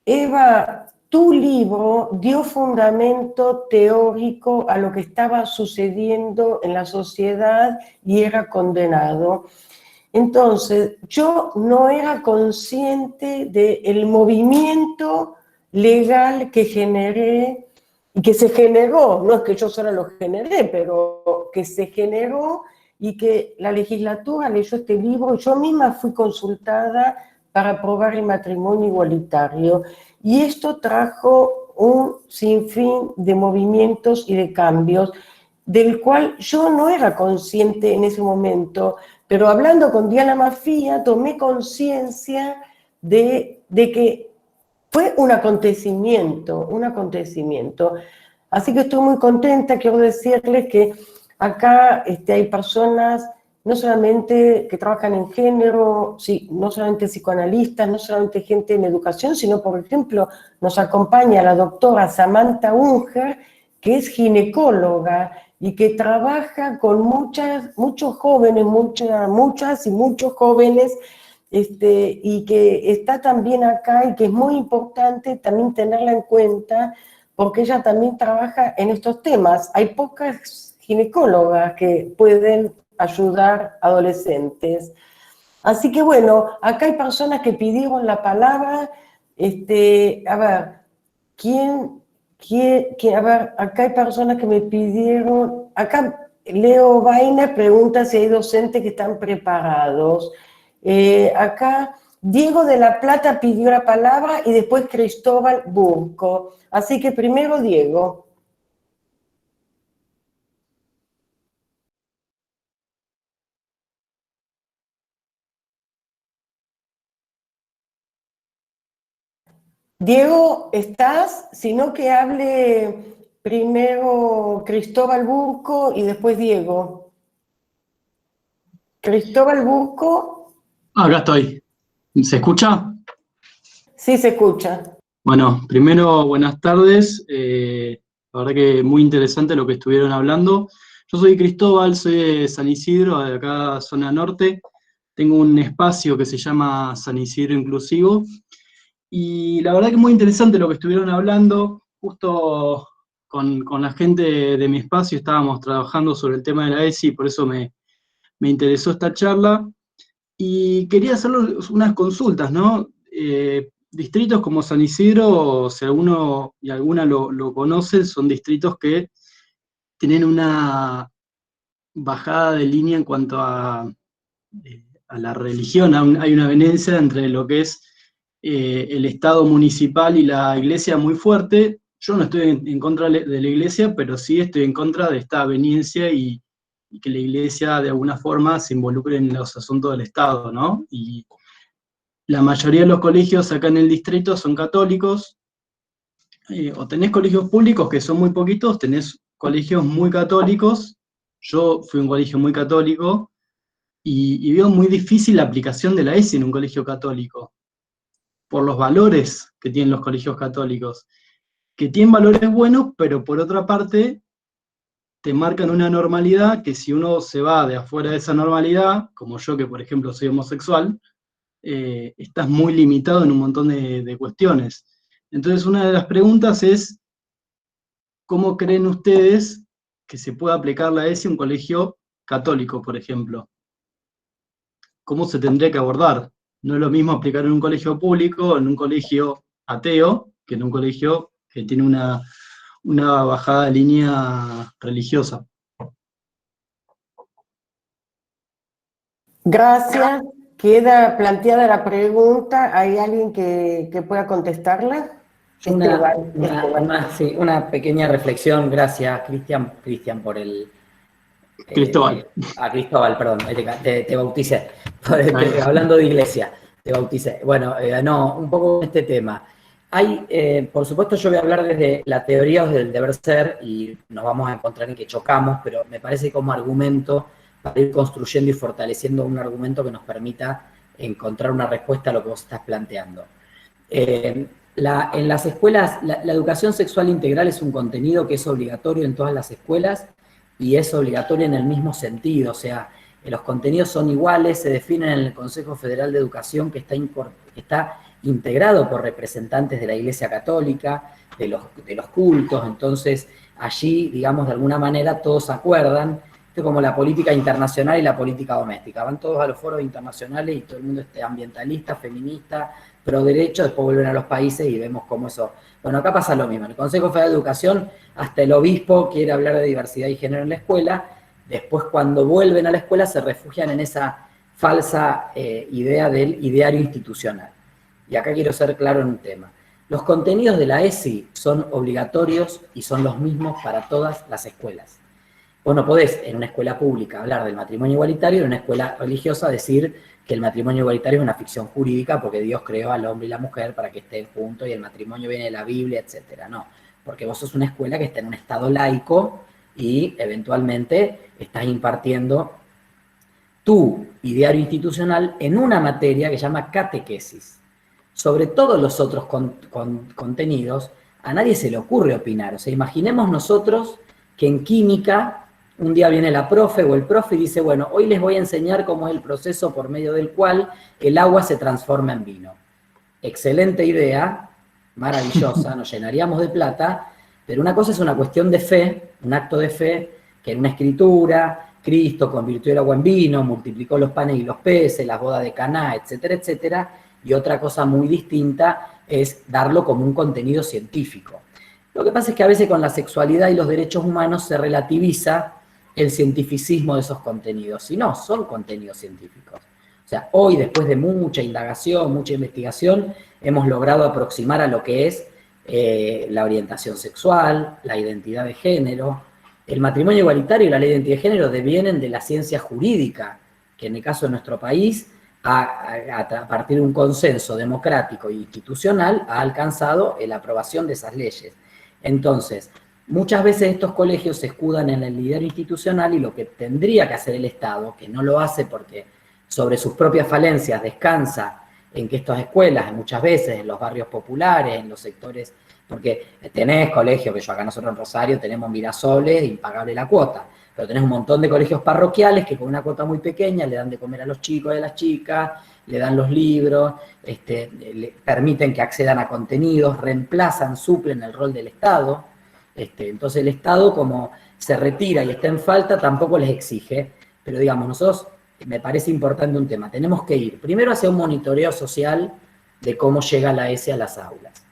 Eva, tu libro dio fundamento teórico a lo que estaba sucediendo en la sociedad y era condenado. Entonces, yo no era consciente del movimiento legal que generé y que se generó, no es que yo sola lo generé, pero que se generó y que la legislatura leyó este libro. Yo misma fui consultada para aprobar el matrimonio igualitario y esto trajo un sinfín de movimientos y de cambios del cual yo no era consciente en ese momento, pero hablando con Diana Maffia tomé conciencia de que fue un acontecimiento, un acontecimiento. Así que estoy muy contenta, quiero decirles que acá hay personas no solamente que trabajan en género, sí, no solamente psicoanalistas, no solamente gente en educación, sino, por ejemplo, nos acompaña la doctora Samantha Unger, que es ginecóloga y que trabaja con muchos jóvenes, muchas y muchos jóvenes, y que está también acá y que es muy importante también tenerla en cuenta porque ella también trabaja en estos temas. Hay pocas ginecólogas que pueden ayudar a adolescentes. Así que bueno, acá hay personas que pidieron la palabra. A ver, a ver, acá hay personas que me pidieron, acá Leo Vaina pregunta si hay docentes que están preparados. Acá Diego de la Plata pidió la palabra y después Cristóbal Burco. Así que primero Diego. Diego, ¿estás? Si no, que hable primero Cristóbal Burco y después Diego. Cristóbal Burco. Acá estoy. ¿Se escucha? Sí, se escucha. Bueno, primero, buenas tardes. La verdad que muy interesante lo que estuvieron hablando. Yo soy Cristóbal, soy de San Isidro, de acá, zona norte. Tengo un espacio que se llama San Isidro Inclusivo. Y la verdad que muy interesante lo que estuvieron hablando. Justo con la gente de mi espacio estábamos trabajando sobre el tema de la ESI, por eso me interesó esta charla. Y quería hacerles unas consultas, ¿no? Distritos como San Isidro, si alguno y alguna lo conocen, son distritos que tienen una bajada de línea en cuanto a la religión. Hay una venencia entre lo que es el Estado municipal y la iglesia muy fuerte. Yo no estoy en contra de la iglesia, pero sí estoy en contra de esta aveniencia y que la iglesia de alguna forma se involucre en los asuntos del Estado, ¿no? Y la mayoría de los colegios acá en el distrito son católicos, o tenés colegios públicos que son muy poquitos, tenés colegios muy católicos. Yo fui a un colegio muy católico y veo muy difícil la aplicación de la ESI en un colegio católico, por los valores que tienen los colegios católicos, que tienen valores buenos, pero por otra parte te marcan una normalidad que si uno se va de afuera de esa normalidad, como yo que por ejemplo soy homosexual, estás muy limitado en un montón de cuestiones. Entonces una de las preguntas es, ¿cómo creen ustedes que se puede aplicar la ESI a un colegio católico, por ejemplo? ¿Cómo se tendría que abordar? No es lo mismo aplicar en un colegio público, en un colegio ateo, que en un colegio que tiene una bajada de línea religiosa. Gracias. Queda planteada la pregunta. ¿Hay alguien que pueda contestarla? Una pequeña reflexión, gracias Cristian por el... Cristóbal. Cristóbal, perdón, te bauticé, hablando de iglesia, te bauticé. Bueno, no, un poco este tema. Por supuesto yo voy a hablar desde la teoría o desde el deber ser y nos vamos a encontrar en que chocamos, pero me parece como argumento para ir construyendo y fortaleciendo un argumento que nos permita encontrar una respuesta a lo que vos estás planteando. En las escuelas, la educación sexual integral es un contenido que es obligatorio en todas las escuelas y es obligatorio en el mismo sentido, o sea, los contenidos son iguales, se definen en el Consejo Federal de Educación que está integrado por representantes de la Iglesia Católica, de los cultos, entonces allí, digamos, de alguna manera todos acuerdan, esto es como la política internacional y la política doméstica, van todos a los foros internacionales y todo el mundo es ambientalista, feminista, pro derecho, después vuelven a los países y vemos cómo eso... Bueno, acá pasa lo mismo, en el Consejo Federal de Educación hasta el obispo quiere hablar de diversidad y género en la escuela, después cuando vuelven a la escuela se refugian en esa falsa idea del ideario institucional. Y acá quiero ser claro en un tema. Los contenidos de la ESI son obligatorios y son los mismos para todas las escuelas. Vos no podés en una escuela pública hablar del matrimonio igualitario y en una escuela religiosa decir que el matrimonio igualitario es una ficción jurídica porque Dios creó al hombre y la mujer para que estén juntos y el matrimonio viene de la Biblia, etc. No, porque vos sos una escuela que está en un estado laico y eventualmente estás impartiendo tu ideario institucional en una materia que se llama catequesis. Sobre todos los otros contenidos, a nadie se le ocurre opinar. O sea, imaginemos nosotros que en química un día viene la profe o el profe y dice, bueno, hoy les voy a enseñar cómo es el proceso por medio del cual el agua se transforma en vino. Excelente idea, maravillosa, nos llenaríamos de plata, pero una cosa es una cuestión de fe, un acto de fe, que en una escritura, Cristo convirtió el agua en vino, multiplicó los panes y los peces, las bodas de Caná, etcétera, etcétera, y otra cosa muy distinta es darlo como un contenido científico. Lo que pasa es que a veces con la sexualidad y los derechos humanos se relativiza el cientificismo de esos contenidos, y no, son contenidos científicos. O sea, hoy, después de mucha indagación, mucha investigación, hemos logrado aproximar a lo que es la orientación sexual, la identidad de género. El matrimonio igualitario y la ley de identidad de género devienen de la ciencia jurídica, que en el caso de nuestro país, a partir de un consenso democrático e institucional, ha alcanzado la aprobación de esas leyes. Entonces, muchas veces estos colegios se escudan en el ideario institucional y lo que tendría que hacer el Estado, que no lo hace porque sobre sus propias falencias descansa en que estas escuelas, muchas veces en los barrios populares, en los sectores, porque tenés colegios, que yo acá nosotros en Rosario tenemos Mirasoles, impagable la cuota, pero tenés un montón de colegios parroquiales que con una cuota muy pequeña le dan de comer a los chicos y a las chicas, le dan los libros, le permiten que accedan a contenidos, reemplazan, suplen el rol del Estado. Entonces el Estado, como se retira y está en falta, tampoco les exige, pero digamos, nosotros, me parece importante un tema, tenemos que ir primero hacia un monitoreo social de cómo llega la ESI a las aulas.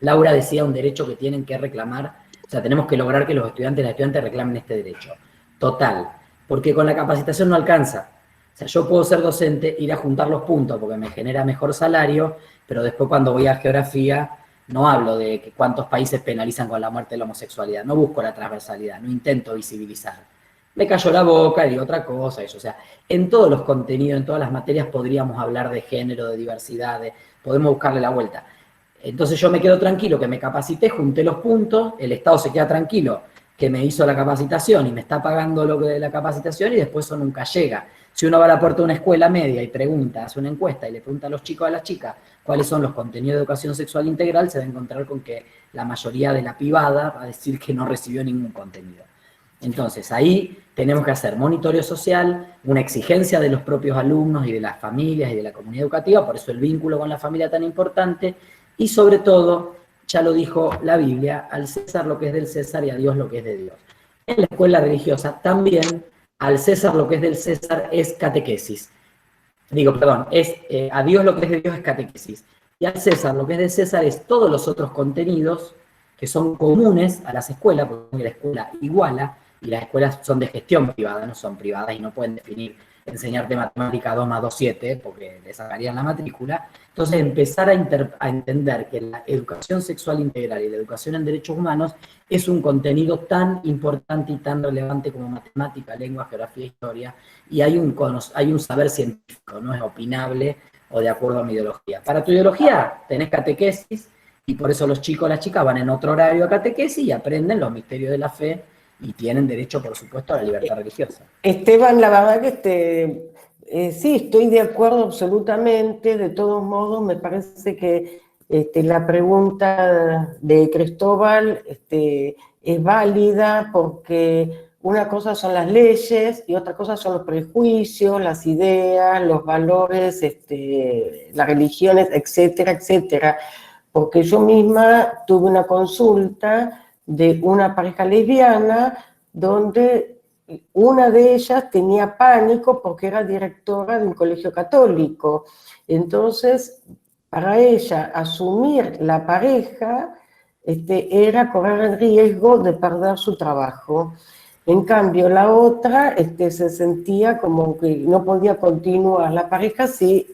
Laura decía un derecho que tienen que reclamar, o sea, tenemos que lograr que los estudiantes y las estudiantes reclamen este derecho. Total, porque con la capacitación no alcanza. O sea, yo puedo ser docente, ir a juntar los puntos porque me genera mejor salario, pero después cuando voy a geografía no hablo de cuántos países penalizan con la muerte de la homosexualidad, no busco la transversalidad, no intento visibilizar. Me cayó la boca y digo otra cosa. O sea, en todos los contenidos, en todas las materias podríamos hablar de género, de diversidad, podemos buscarle la vuelta. Entonces yo me quedo tranquilo que me capacité, junté los puntos, el Estado se queda tranquilo que me hizo la capacitación y me está pagando lo de la capacitación y después eso nunca llega. Si uno va a la puerta de una escuela media y pregunta, hace una encuesta y le pregunta a los chicos o a las chicas cuáles son los contenidos de educación sexual integral, se va a encontrar con que la mayoría de la privada va a decir que no recibió ningún contenido. Entonces ahí tenemos que hacer monitoreo social, una exigencia de los propios alumnos y de las familias y de la comunidad educativa, por eso el vínculo con la familia tan importante, y sobre todo, ya lo dijo la Biblia, al César lo que es del César y a Dios lo que es de Dios. En la escuela religiosa también, al César lo que es del César es catequesis. A Dios lo que es de Dios es catequesis. Y al César lo que es del César es todos los otros contenidos que son comunes a las escuelas, porque la escuela iguala, y las escuelas son de gestión privada, no son privadas y no pueden definir enseñarte matemática 2 más 2, 7, porque le sacarían la matrícula. Entonces, empezar a entender que la educación sexual integral y la educación en derechos humanos es un contenido tan importante y tan relevante como matemática, lengua, geografía, historia, y hay un saber científico, no es opinable o de acuerdo a mi ideología. Para tu ideología tenés catequesis, y por eso los chicos, las chicas van en otro horario a catequesis y aprenden los misterios de la fe, y tienen derecho, por supuesto, a la libertad religiosa. Esteban, la verdad que sí, estoy de acuerdo absolutamente. De todos modos, me parece que la pregunta de Cristóbal es válida, porque una cosa son las leyes y otra cosa son los prejuicios, las ideas, los valores, las religiones, etcétera, etcétera. Porque yo misma tuve una consulta de una pareja lesbiana donde una de ellas tenía pánico porque era directora de un colegio católico. Entonces, para ella, asumir la pareja era correr el riesgo de perder su trabajo. En cambio, la otra se sentía como que no podía continuar la pareja si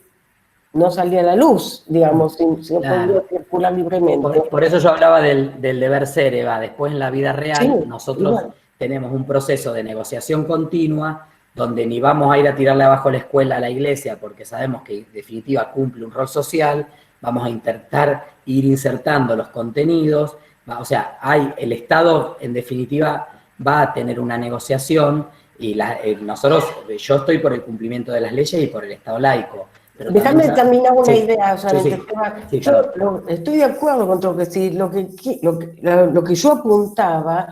no salía a la luz, digamos, si no podía circular libremente. Por eso yo hablaba del deber ser, Eva. Después, en la vida real, sí, nosotros tenemos un proceso de negociación continua, donde ni vamos a ir a tirarle abajo la escuela a la iglesia, porque sabemos que en definitiva cumple un rol social, vamos a intentar ir insertando los contenidos, o sea, el Estado en definitiva va a tener una negociación, y yo estoy por el cumplimiento de las leyes y por el Estado laico. Déjame terminar una idea, o sea, sí, yo estoy de acuerdo con todo lo que sí, lo que yo apuntaba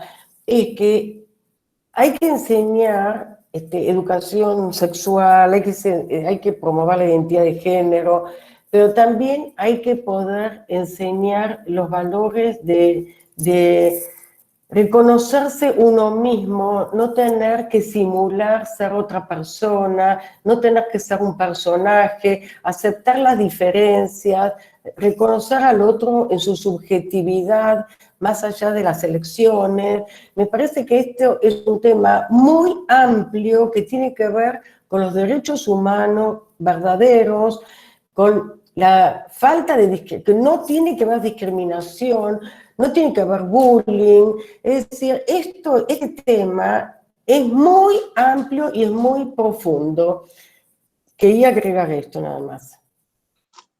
es que hay que enseñar educación sexual, hay que promover la identidad de género, pero también hay que poder enseñar los valores de reconocerse uno mismo, no tener que simular ser otra persona, no tener que ser un personaje, aceptar las diferencias, reconocer al otro en su subjetividad, más allá de las elecciones. Me parece que esto es un tema muy amplio que tiene que ver con los derechos humanos verdaderos, con la falta de que no tiene que haber discriminación, no tiene que haber bullying. Es decir, este tema es muy amplio y es muy profundo. Quería agregar esto nada más.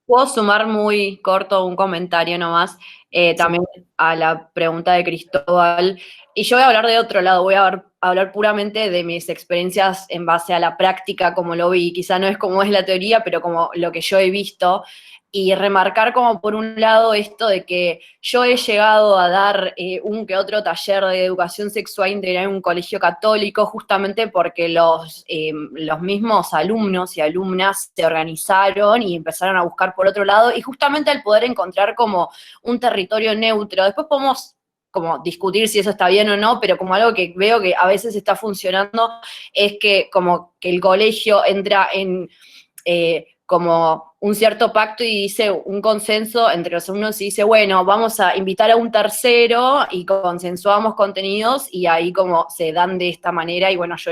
Puedo sumar muy corto un comentario nomás, también a la pregunta de Cristóbal. Y yo voy a hablar de otro lado, voy a hablar puramente de mis experiencias en base a la práctica, como lo vi. Quizá no es como es la teoría, pero como lo que yo he visto. Y remarcar como por un lado esto de que yo he llegado a dar un que otro taller de educación sexual integral en un colegio católico, justamente porque los mismos alumnos y alumnas se organizaron y empezaron a buscar por otro lado, y justamente al poder encontrar como un territorio neutro, después podemos como discutir si eso está bien o no, pero como algo que veo que a veces está funcionando es que como que el colegio entra en como un cierto pacto y dice un consenso entre los alumnos y dice, bueno, vamos a invitar a un tercero y consensuamos contenidos, y ahí como se dan de esta manera. Y bueno, yo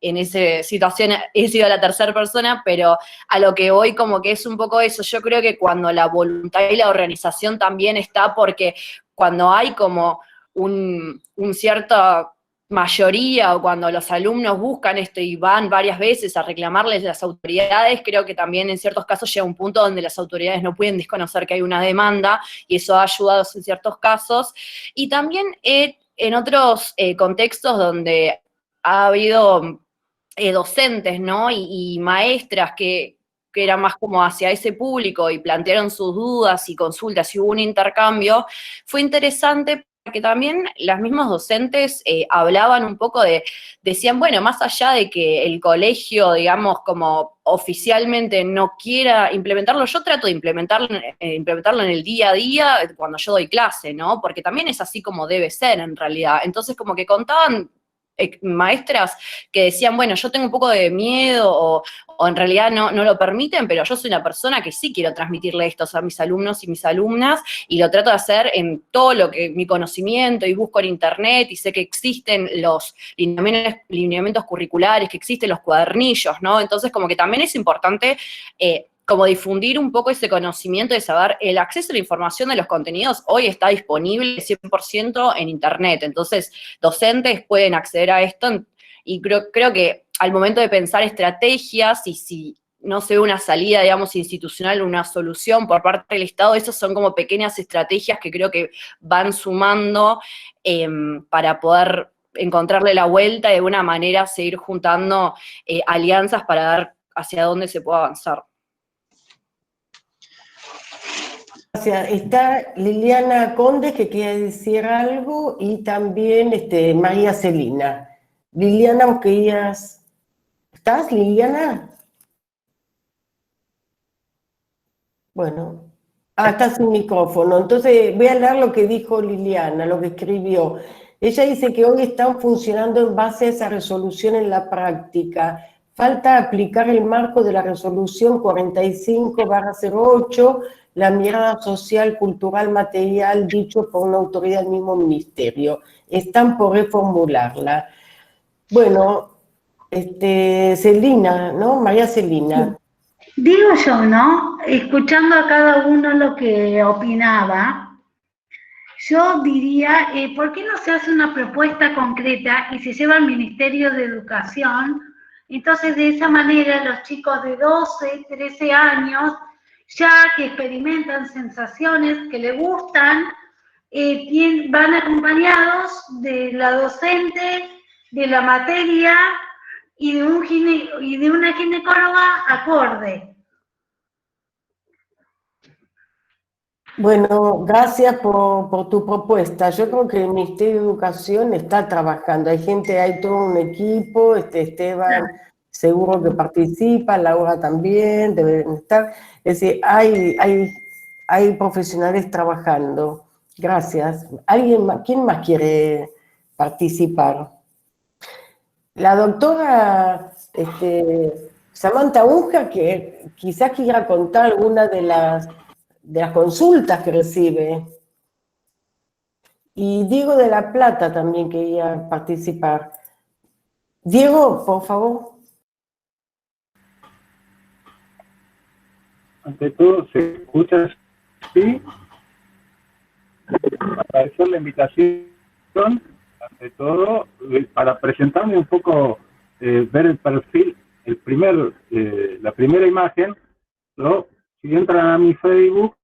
en esa situación he sido la tercera persona, pero a lo que voy como que es un poco eso. Yo creo que cuando la voluntad y la organización también está, porque cuando hay como un cierto mayoría, o cuando los alumnos buscan esto y van varias veces a reclamarles a las autoridades, creo que también en ciertos casos llega un punto donde las autoridades no pueden desconocer que hay una demanda, y eso ha ayudado en ciertos casos. Y también en otros contextos donde ha habido docentes, ¿no? Y maestras que eran más como hacia ese público y plantearon sus dudas y consultas y hubo un intercambio, fue interesante porque también las mismas docentes hablaban un poco decían, bueno, más allá de que el colegio, digamos, como oficialmente no quiera implementarlo, yo trato de implementarlo en el día a día cuando yo doy clase, ¿no? Porque también es así como debe ser en realidad. Entonces como que contaban maestras que decían, bueno, yo tengo un poco de miedo o en realidad no lo permiten, pero yo soy una persona que sí quiero transmitirle esto a mis alumnos y mis alumnas, y lo trato de hacer en todo lo que mi conocimiento, y busco en internet, y sé que existen los lineamientos curriculares, que existen los cuadernillos, ¿no? Entonces, como que también es importante como difundir un poco ese conocimiento de saber, el acceso a la información de los contenidos hoy está disponible 100% en internet, entonces docentes pueden acceder a esto, y creo que al momento de pensar estrategias, y si no se ve una salida, digamos, institucional, una solución por parte del Estado, esas son como pequeñas estrategias que creo que van sumando para poder encontrarle la vuelta y de alguna manera seguir juntando alianzas para ver hacia dónde se puede avanzar. Gracias. Está Liliana Conde, que quiere decir algo, y también María Celina. Liliana, vos querías... ¿Estás, Liliana? Bueno. Está sin micrófono. Entonces voy a leer lo que dijo Liliana, lo que escribió. Ella dice que hoy están funcionando en base a esa resolución en la práctica. Falta aplicar el marco de la resolución 45/08, la mirada social, cultural, material, dicho por una autoridad del mismo ministerio. Están por reformularla. Bueno, Celina, ¿no? María Celina. Digo yo, ¿no? Escuchando a cada uno lo que opinaba, yo diría, ¿por qué no se hace una propuesta concreta y se lleva al Ministerio de Educación? Entonces, de esa manera, los chicos de 12, 13 años, ya que experimentan sensaciones que les gustan, van acompañados de la docente, de la materia y de una ginecóloga acorde. Bueno, gracias por tu propuesta. Yo creo que el Ministerio de Educación está trabajando. Hay todo un equipo, Esteban seguro que participa, Laura también, deben estar. Es decir, hay profesionales trabajando. Gracias. ¿Quién más quiere participar? La doctora Samantha Unja, que quizás quiera contar alguna de las consultas que recibe. Y Diego de la Plata también quería participar. Diego, por favor. Ante todo, ¿se escucha? Sí. Agradecer la invitación, ante todo, para presentarme un poco, ver el perfil, la primera imagen, ¿no? Si entran a mi Facebook,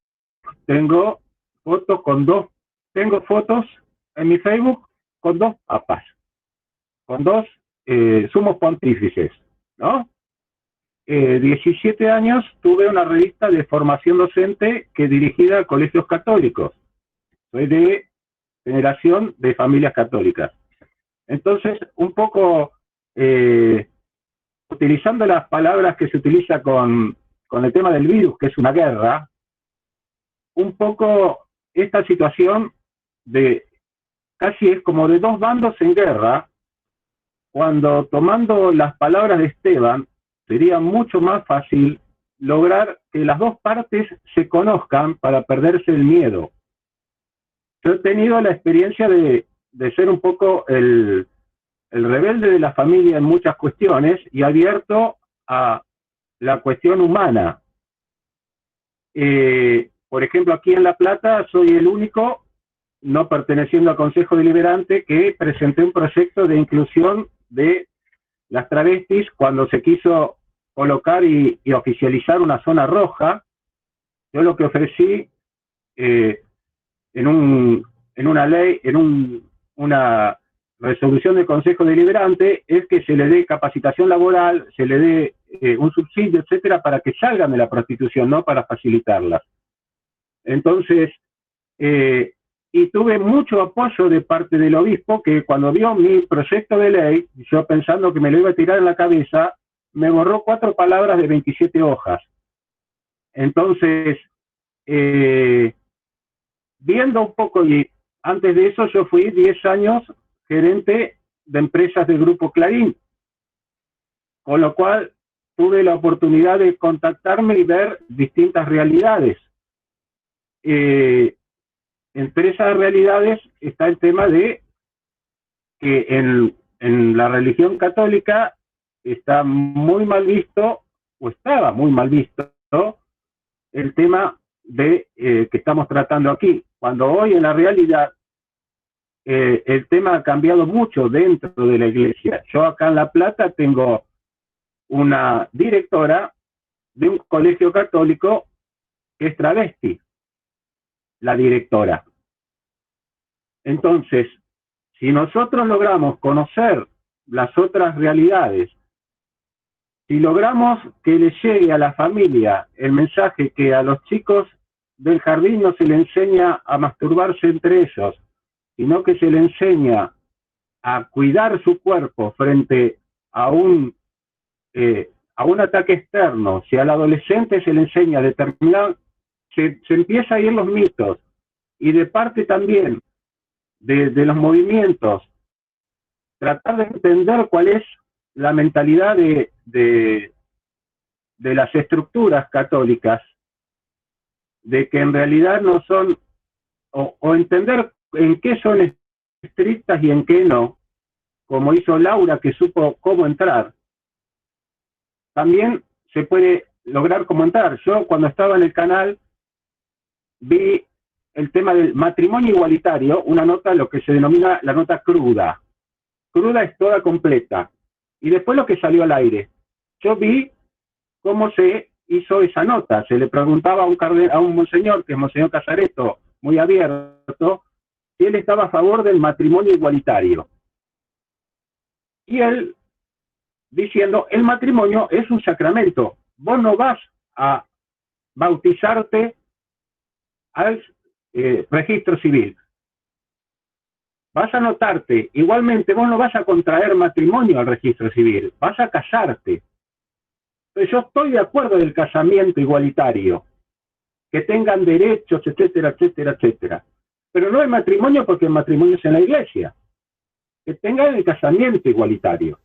tengo fotos en mi Facebook con dos papas, con dos sumos pontífices, ¿no? 17 años tuve una revista de formación docente que dirigida a colegios católicos. Soy de generación de familias católicas. Entonces, un poco utilizando las palabras que se utiliza con el tema del virus, que es una guerra, un poco esta situación casi es como de dos bandos en guerra, cuando tomando las palabras de Esteban, sería mucho más fácil lograr que las dos partes se conozcan para perderse el miedo. Yo he tenido la experiencia de ser un poco el rebelde de la familia en muchas cuestiones y abierto a la cuestión humana. Por ejemplo, aquí en La Plata soy el único, no perteneciendo al Consejo Deliberante, que presenté un proyecto de inclusión de las travestis cuando se quiso colocar y oficializar una zona roja. Yo lo que ofrecí en una ley, una resolución del Consejo Deliberante, es que se le dé capacitación laboral, se le dé un subsidio, etcétera, para que salgan de la prostitución, no para facilitarlas. Entonces, y tuve mucho apoyo de parte del obispo, que cuando vio mi proyecto de ley, yo pensando que me lo iba a tirar en la cabeza, me borró 4 palabras de 27 hojas. Entonces, viendo un poco, y antes de eso yo fui 10 años gerente de empresas del Grupo Clarín, con lo cual tuve la oportunidad de contactarme y ver distintas realidades. Entre esas realidades está el tema de que en la religión católica está muy mal visto, o estaba muy mal visto, el tema de que estamos tratando aquí, cuando hoy en la realidad el tema ha cambiado mucho dentro de la iglesia. Yo acá en La Plata tengo una directora de un colegio católico que es travesti, la directora. Entonces, si nosotros logramos conocer las otras realidades, si logramos que le llegue a la familia el mensaje que a los chicos del jardín no se le enseña a masturbarse entre ellos, sino que se le enseña a cuidar su cuerpo frente a un ataque externo, si al adolescente se le enseña a determinar, se empieza a ir los mitos, y de parte también de los movimientos, tratar de entender cuál es la mentalidad de las estructuras católicas, de que en realidad no son, o entender en qué son estrictas y en qué no, como hizo Laura, que supo cómo entrar. También se puede lograr cómo entrar. Yo cuando estaba en el canal vi el tema del matrimonio igualitario, una nota, lo que se denomina la nota cruda. Cruda es toda completa. Y después lo que salió al aire. Yo vi cómo se hizo esa nota. Se le preguntaba a un monseñor, que es Monseñor Casareto, muy abierto, si él estaba a favor del matrimonio igualitario. Y él diciendo, el matrimonio es un sacramento. Vos no vas a bautizarte al registro civil. Vas a anotarte. Igualmente, vos no vas a contraer matrimonio al registro civil. Vas a casarte. Entonces, yo estoy de acuerdo del casamiento igualitario. Que tengan derechos, etcétera, etcétera, etcétera. Pero no el matrimonio, porque el matrimonio es en la iglesia. Que tengan el casamiento igualitario.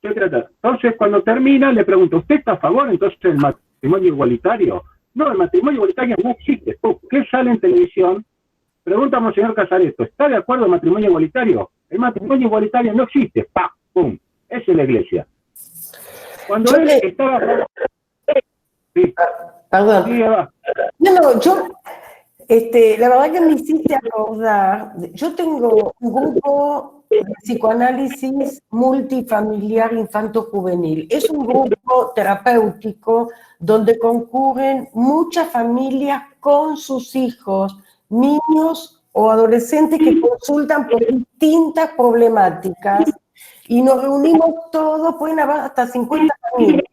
Entonces, cuando termina, le pregunto, ¿usted está a favor entonces del matrimonio igualitario? No, el matrimonio igualitario no existe. ¿Qué sale en televisión? Pregunta a Monseñor Casareto, ¿está de acuerdo el matrimonio igualitario? El matrimonio igualitario no existe. ¡Pah! ¡Pum! Esa es la iglesia. Cuando él estaba... Sí. Perdón. Sí, va. No, yo... la verdad que me hiciste acordar, yo tengo un grupo de psicoanálisis multifamiliar infanto-juvenil. Es un grupo terapéutico donde concurren muchas familias con sus hijos, niños o adolescentes que consultan por distintas problemáticas y nos reunimos todos, pueden haber hasta 50 familias.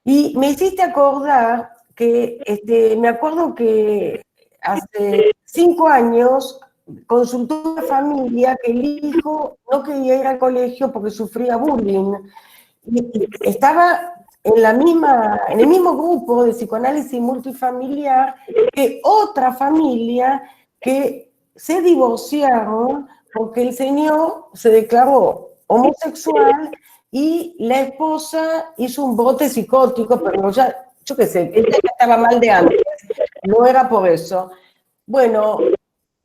Y me hiciste acordar que me acuerdo que hace 5 años consultó una familia que el hijo no quería ir al colegio porque sufría bullying. Y estaba en el mismo grupo de psicoanálisis multifamiliar que otra familia que se divorciaron porque el señor se declaró homosexual y la esposa hizo un brote psicótico, pero ya... yo qué sé, ella estaba mal de antes, no era por eso. Bueno,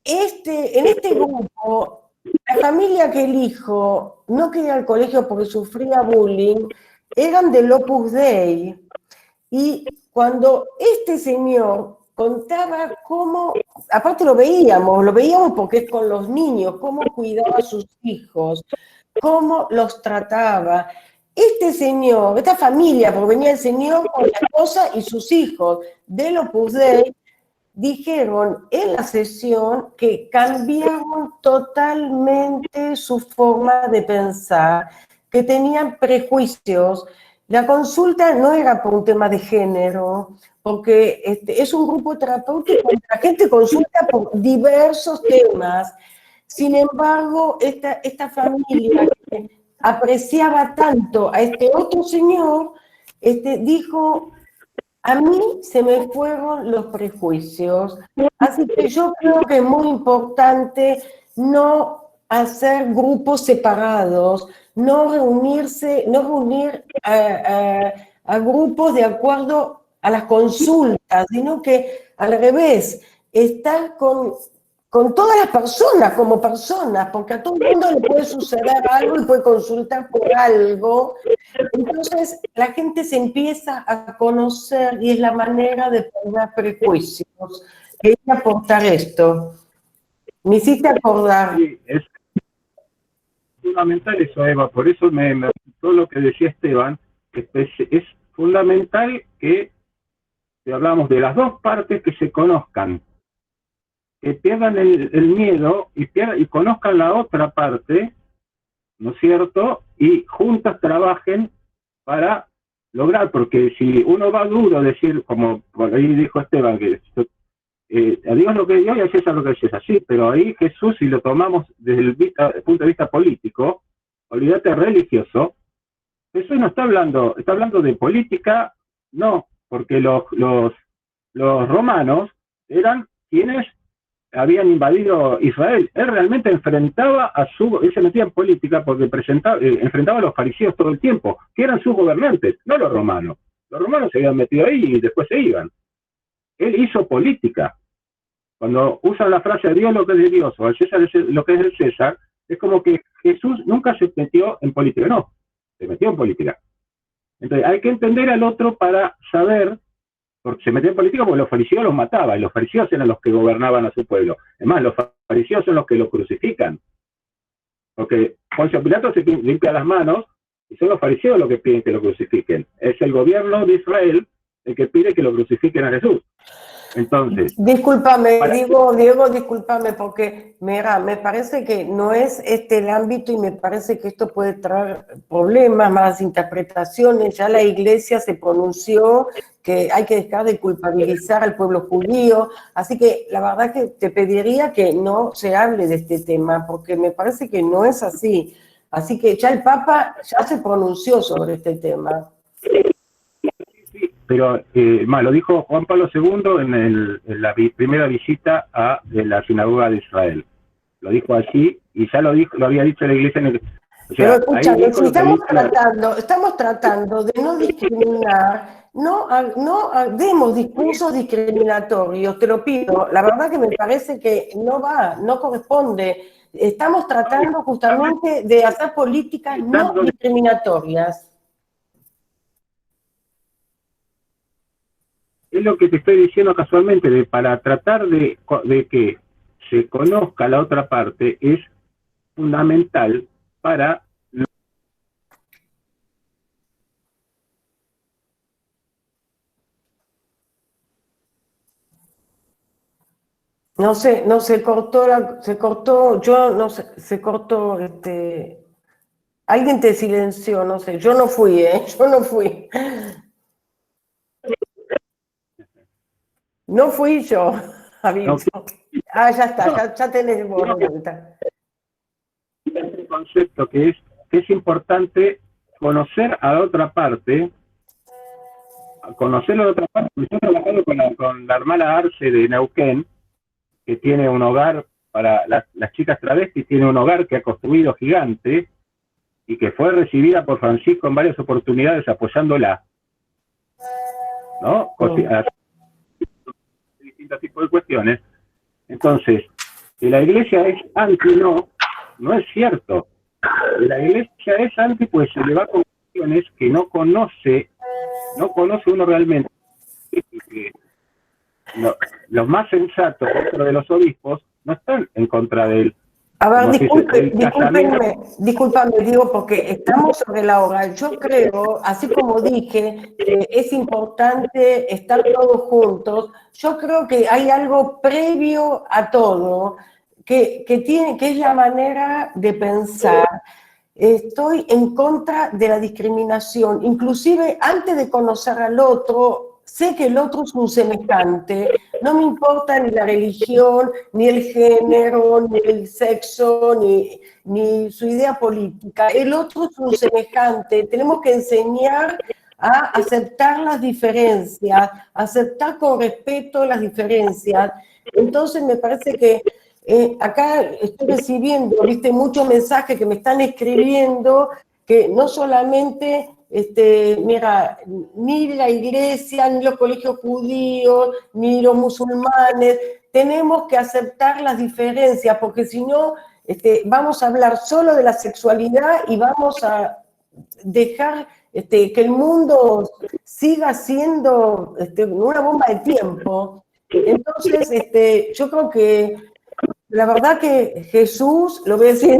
en este grupo, la familia que el hijo no quería ir al colegio porque sufría bullying, eran del Opus Dei, y cuando este señor contaba cómo, aparte lo veíamos porque es con los niños, cómo cuidaba a sus hijos, cómo los trataba. Este señor, esta familia, porque venía el señor con la esposa y sus hijos del Opus Dei, dijeron en la sesión que cambiaron totalmente su forma de pensar, que tenían prejuicios. La consulta no era por un tema de género, porque es un grupo terapéutico donde la gente consulta por diversos temas. Sin embargo, esta familia que apreciaba tanto a este otro señor, dijo, a mí se me fueron los prejuicios. Así que yo creo que es muy importante no hacer grupos separados, no reunir a grupos de acuerdo a las consultas, sino que al revés, estar con todas las personas como personas, porque a todo el mundo le puede suceder algo y puede consultar por algo. Entonces la gente se empieza a conocer y es la manera de perder prejuicios. Quería aportar esto. Me hiciste acordar. Sí, es fundamental eso, Eva, por eso me gustó lo que decía Esteban, que es fundamental que hablamos de las dos partes que se conozcan, que pierdan el miedo y conozcan la otra parte, ¿no es cierto? Y juntas trabajen para lograr, porque si uno va duro a decir, como por ahí dijo Esteban, que a Dios lo que es Dios y a César lo que es César, sí, pero ahí Jesús, si lo tomamos desde el punto de vista político, olvídate religioso, Jesús no está hablando de política, no, porque los romanos eran quienes habían invadido Israel. Él realmente enfrentaba él se metía en política porque enfrentaba a los fariseos todo el tiempo, que eran sus gobernantes, no los romanos. Los romanos se habían metido ahí y después se iban. Él hizo política. Cuando usan la frase a Dios lo que es de Dios o al César lo que es del César, es como que Jesús nunca se metió en política, no, se metió en política. Entonces hay que entender al otro para saber, porque se metió en política porque los fariseos los mataba, y los fariseos eran los que gobernaban a su pueblo. Además, los fariseos son los que lo crucifican. Porque Poncio Pilato se limpia las manos, y son los fariseos los que piden que lo crucifiquen. Es el gobierno de Israel el que pide que lo crucifiquen a Jesús. Entonces... Discúlpame, Diego, discúlpame, porque mira, me parece que no es este el ámbito y me parece que esto puede traer problemas, malas interpretaciones. Ya la Iglesia se pronunció que hay que dejar de culpabilizar al pueblo judío, así que la verdad que te pediría que no se hable de este tema, porque me parece que no es así. Así que ya el Papa ya se pronunció sobre este tema. Pero lo dijo Juan Pablo II en la primera visita a la sinagoga de Israel. Lo dijo allí y ya lo había dicho la Iglesia. Pero escúchame, si estamos tratando de no discriminar, no demos discursos discriminatorios, te lo pido. La verdad que me parece que no corresponde. Estamos tratando justamente de hacer políticas no discriminatorias. Es lo que te estoy diciendo casualmente, para tratar de que se conozca la otra parte es fundamental para... No sé, se cortó, yo no sé, se cortó, alguien te silenció, no sé, yo no fui, yo no fui. No fui yo, aviso. Ah, ya está, ya tenés vos de vuelta. Este concepto que es importante conocer a la otra parte, Yo he trabajado con la hermana Arce de Neuquén, que tiene un hogar para las chicas travestis, tiene un hogar que ha construido gigante y que fue recibida por Francisco en varias oportunidades apoyándola, ¿no? Distintos tipos de cuestiones. Entonces, que la Iglesia es anti, no es cierto. La Iglesia es anti, pues se le va con cuestiones que no conoce uno realmente. Los más sensatos dentro de los obispos no están en contra de él. A ver, discúlpame, digo, porque estamos sobre la hora. Yo creo, así como dije, que es importante estar todos juntos. Yo creo que hay algo previo a todo, que es la manera de pensar. Estoy en contra de la discriminación, inclusive antes de conocer al otro. Sé que el otro es un semejante, no me importa ni la religión, ni el género, ni el sexo, ni su idea política. El otro es un semejante, tenemos que enseñar a aceptar las diferencias, aceptar con respeto las diferencias. Entonces me parece que Acá estoy recibiendo, viste, muchos mensajes que me están escribiendo, que no solamente, mira, ni la iglesia, ni los colegios judíos, ni los musulmanes, tenemos que aceptar las diferencias, porque si no, vamos a hablar solo de la sexualidad y vamos a dejar que el mundo siga siendo una bomba de tiempo. Entonces, yo creo que la verdad que Jesús, lo voy a decir,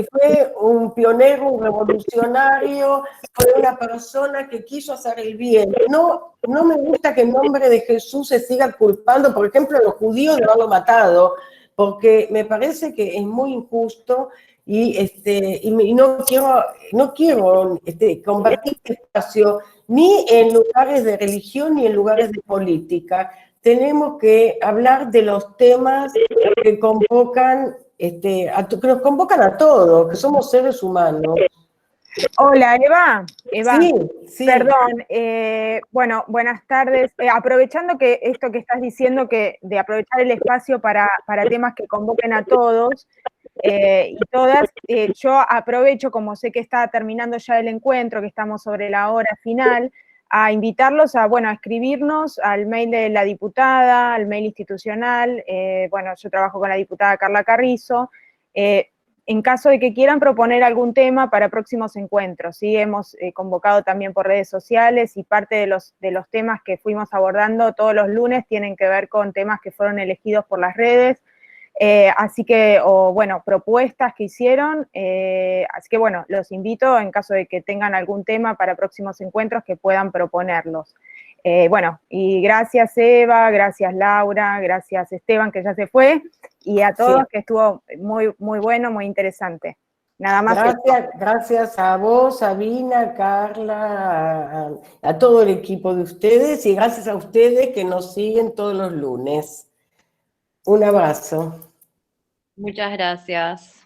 fue un pionero, un revolucionario, fue una persona que quiso hacer el bien. No me gusta que en nombre de Jesús se siga culpando, por ejemplo, a los judíos de haberlo matado, porque me parece que es muy injusto y no quiero convertir este espacio ni en lugares de religión ni en lugares de política. Tenemos que hablar de los temas que convocan, que nos convocan a todos, que somos seres humanos. Hola, Eva. Sí. Perdón. Bueno, buenas tardes. Aprovechando que esto que estás diciendo, que de aprovechar el espacio para temas que convoquen a todos y todas, yo aprovecho, como sé que está terminando ya el encuentro, que estamos sobre la hora final, a invitarlos a escribirnos al mail de la diputada, al mail institucional. Yo trabajo con la diputada Carla Carrizo. En caso de que quieran proponer algún tema para próximos encuentros, ¿sí? Hemos convocado también por redes sociales y parte de los temas que fuimos abordando todos los lunes tienen que ver con temas que fueron elegidos por las redes, así que, propuestas que hicieron, así que los invito en caso de que tengan algún tema para próximos encuentros que puedan proponerlos. Y gracias Eva, gracias Laura, gracias Esteban, que ya se fue, y a todos, sí, que estuvo muy, muy bueno, muy interesante. Nada más. Gracias a vos, Sabina, Carla, a todo el equipo de ustedes, y gracias a ustedes que nos siguen todos los lunes. Un abrazo. Muchas gracias.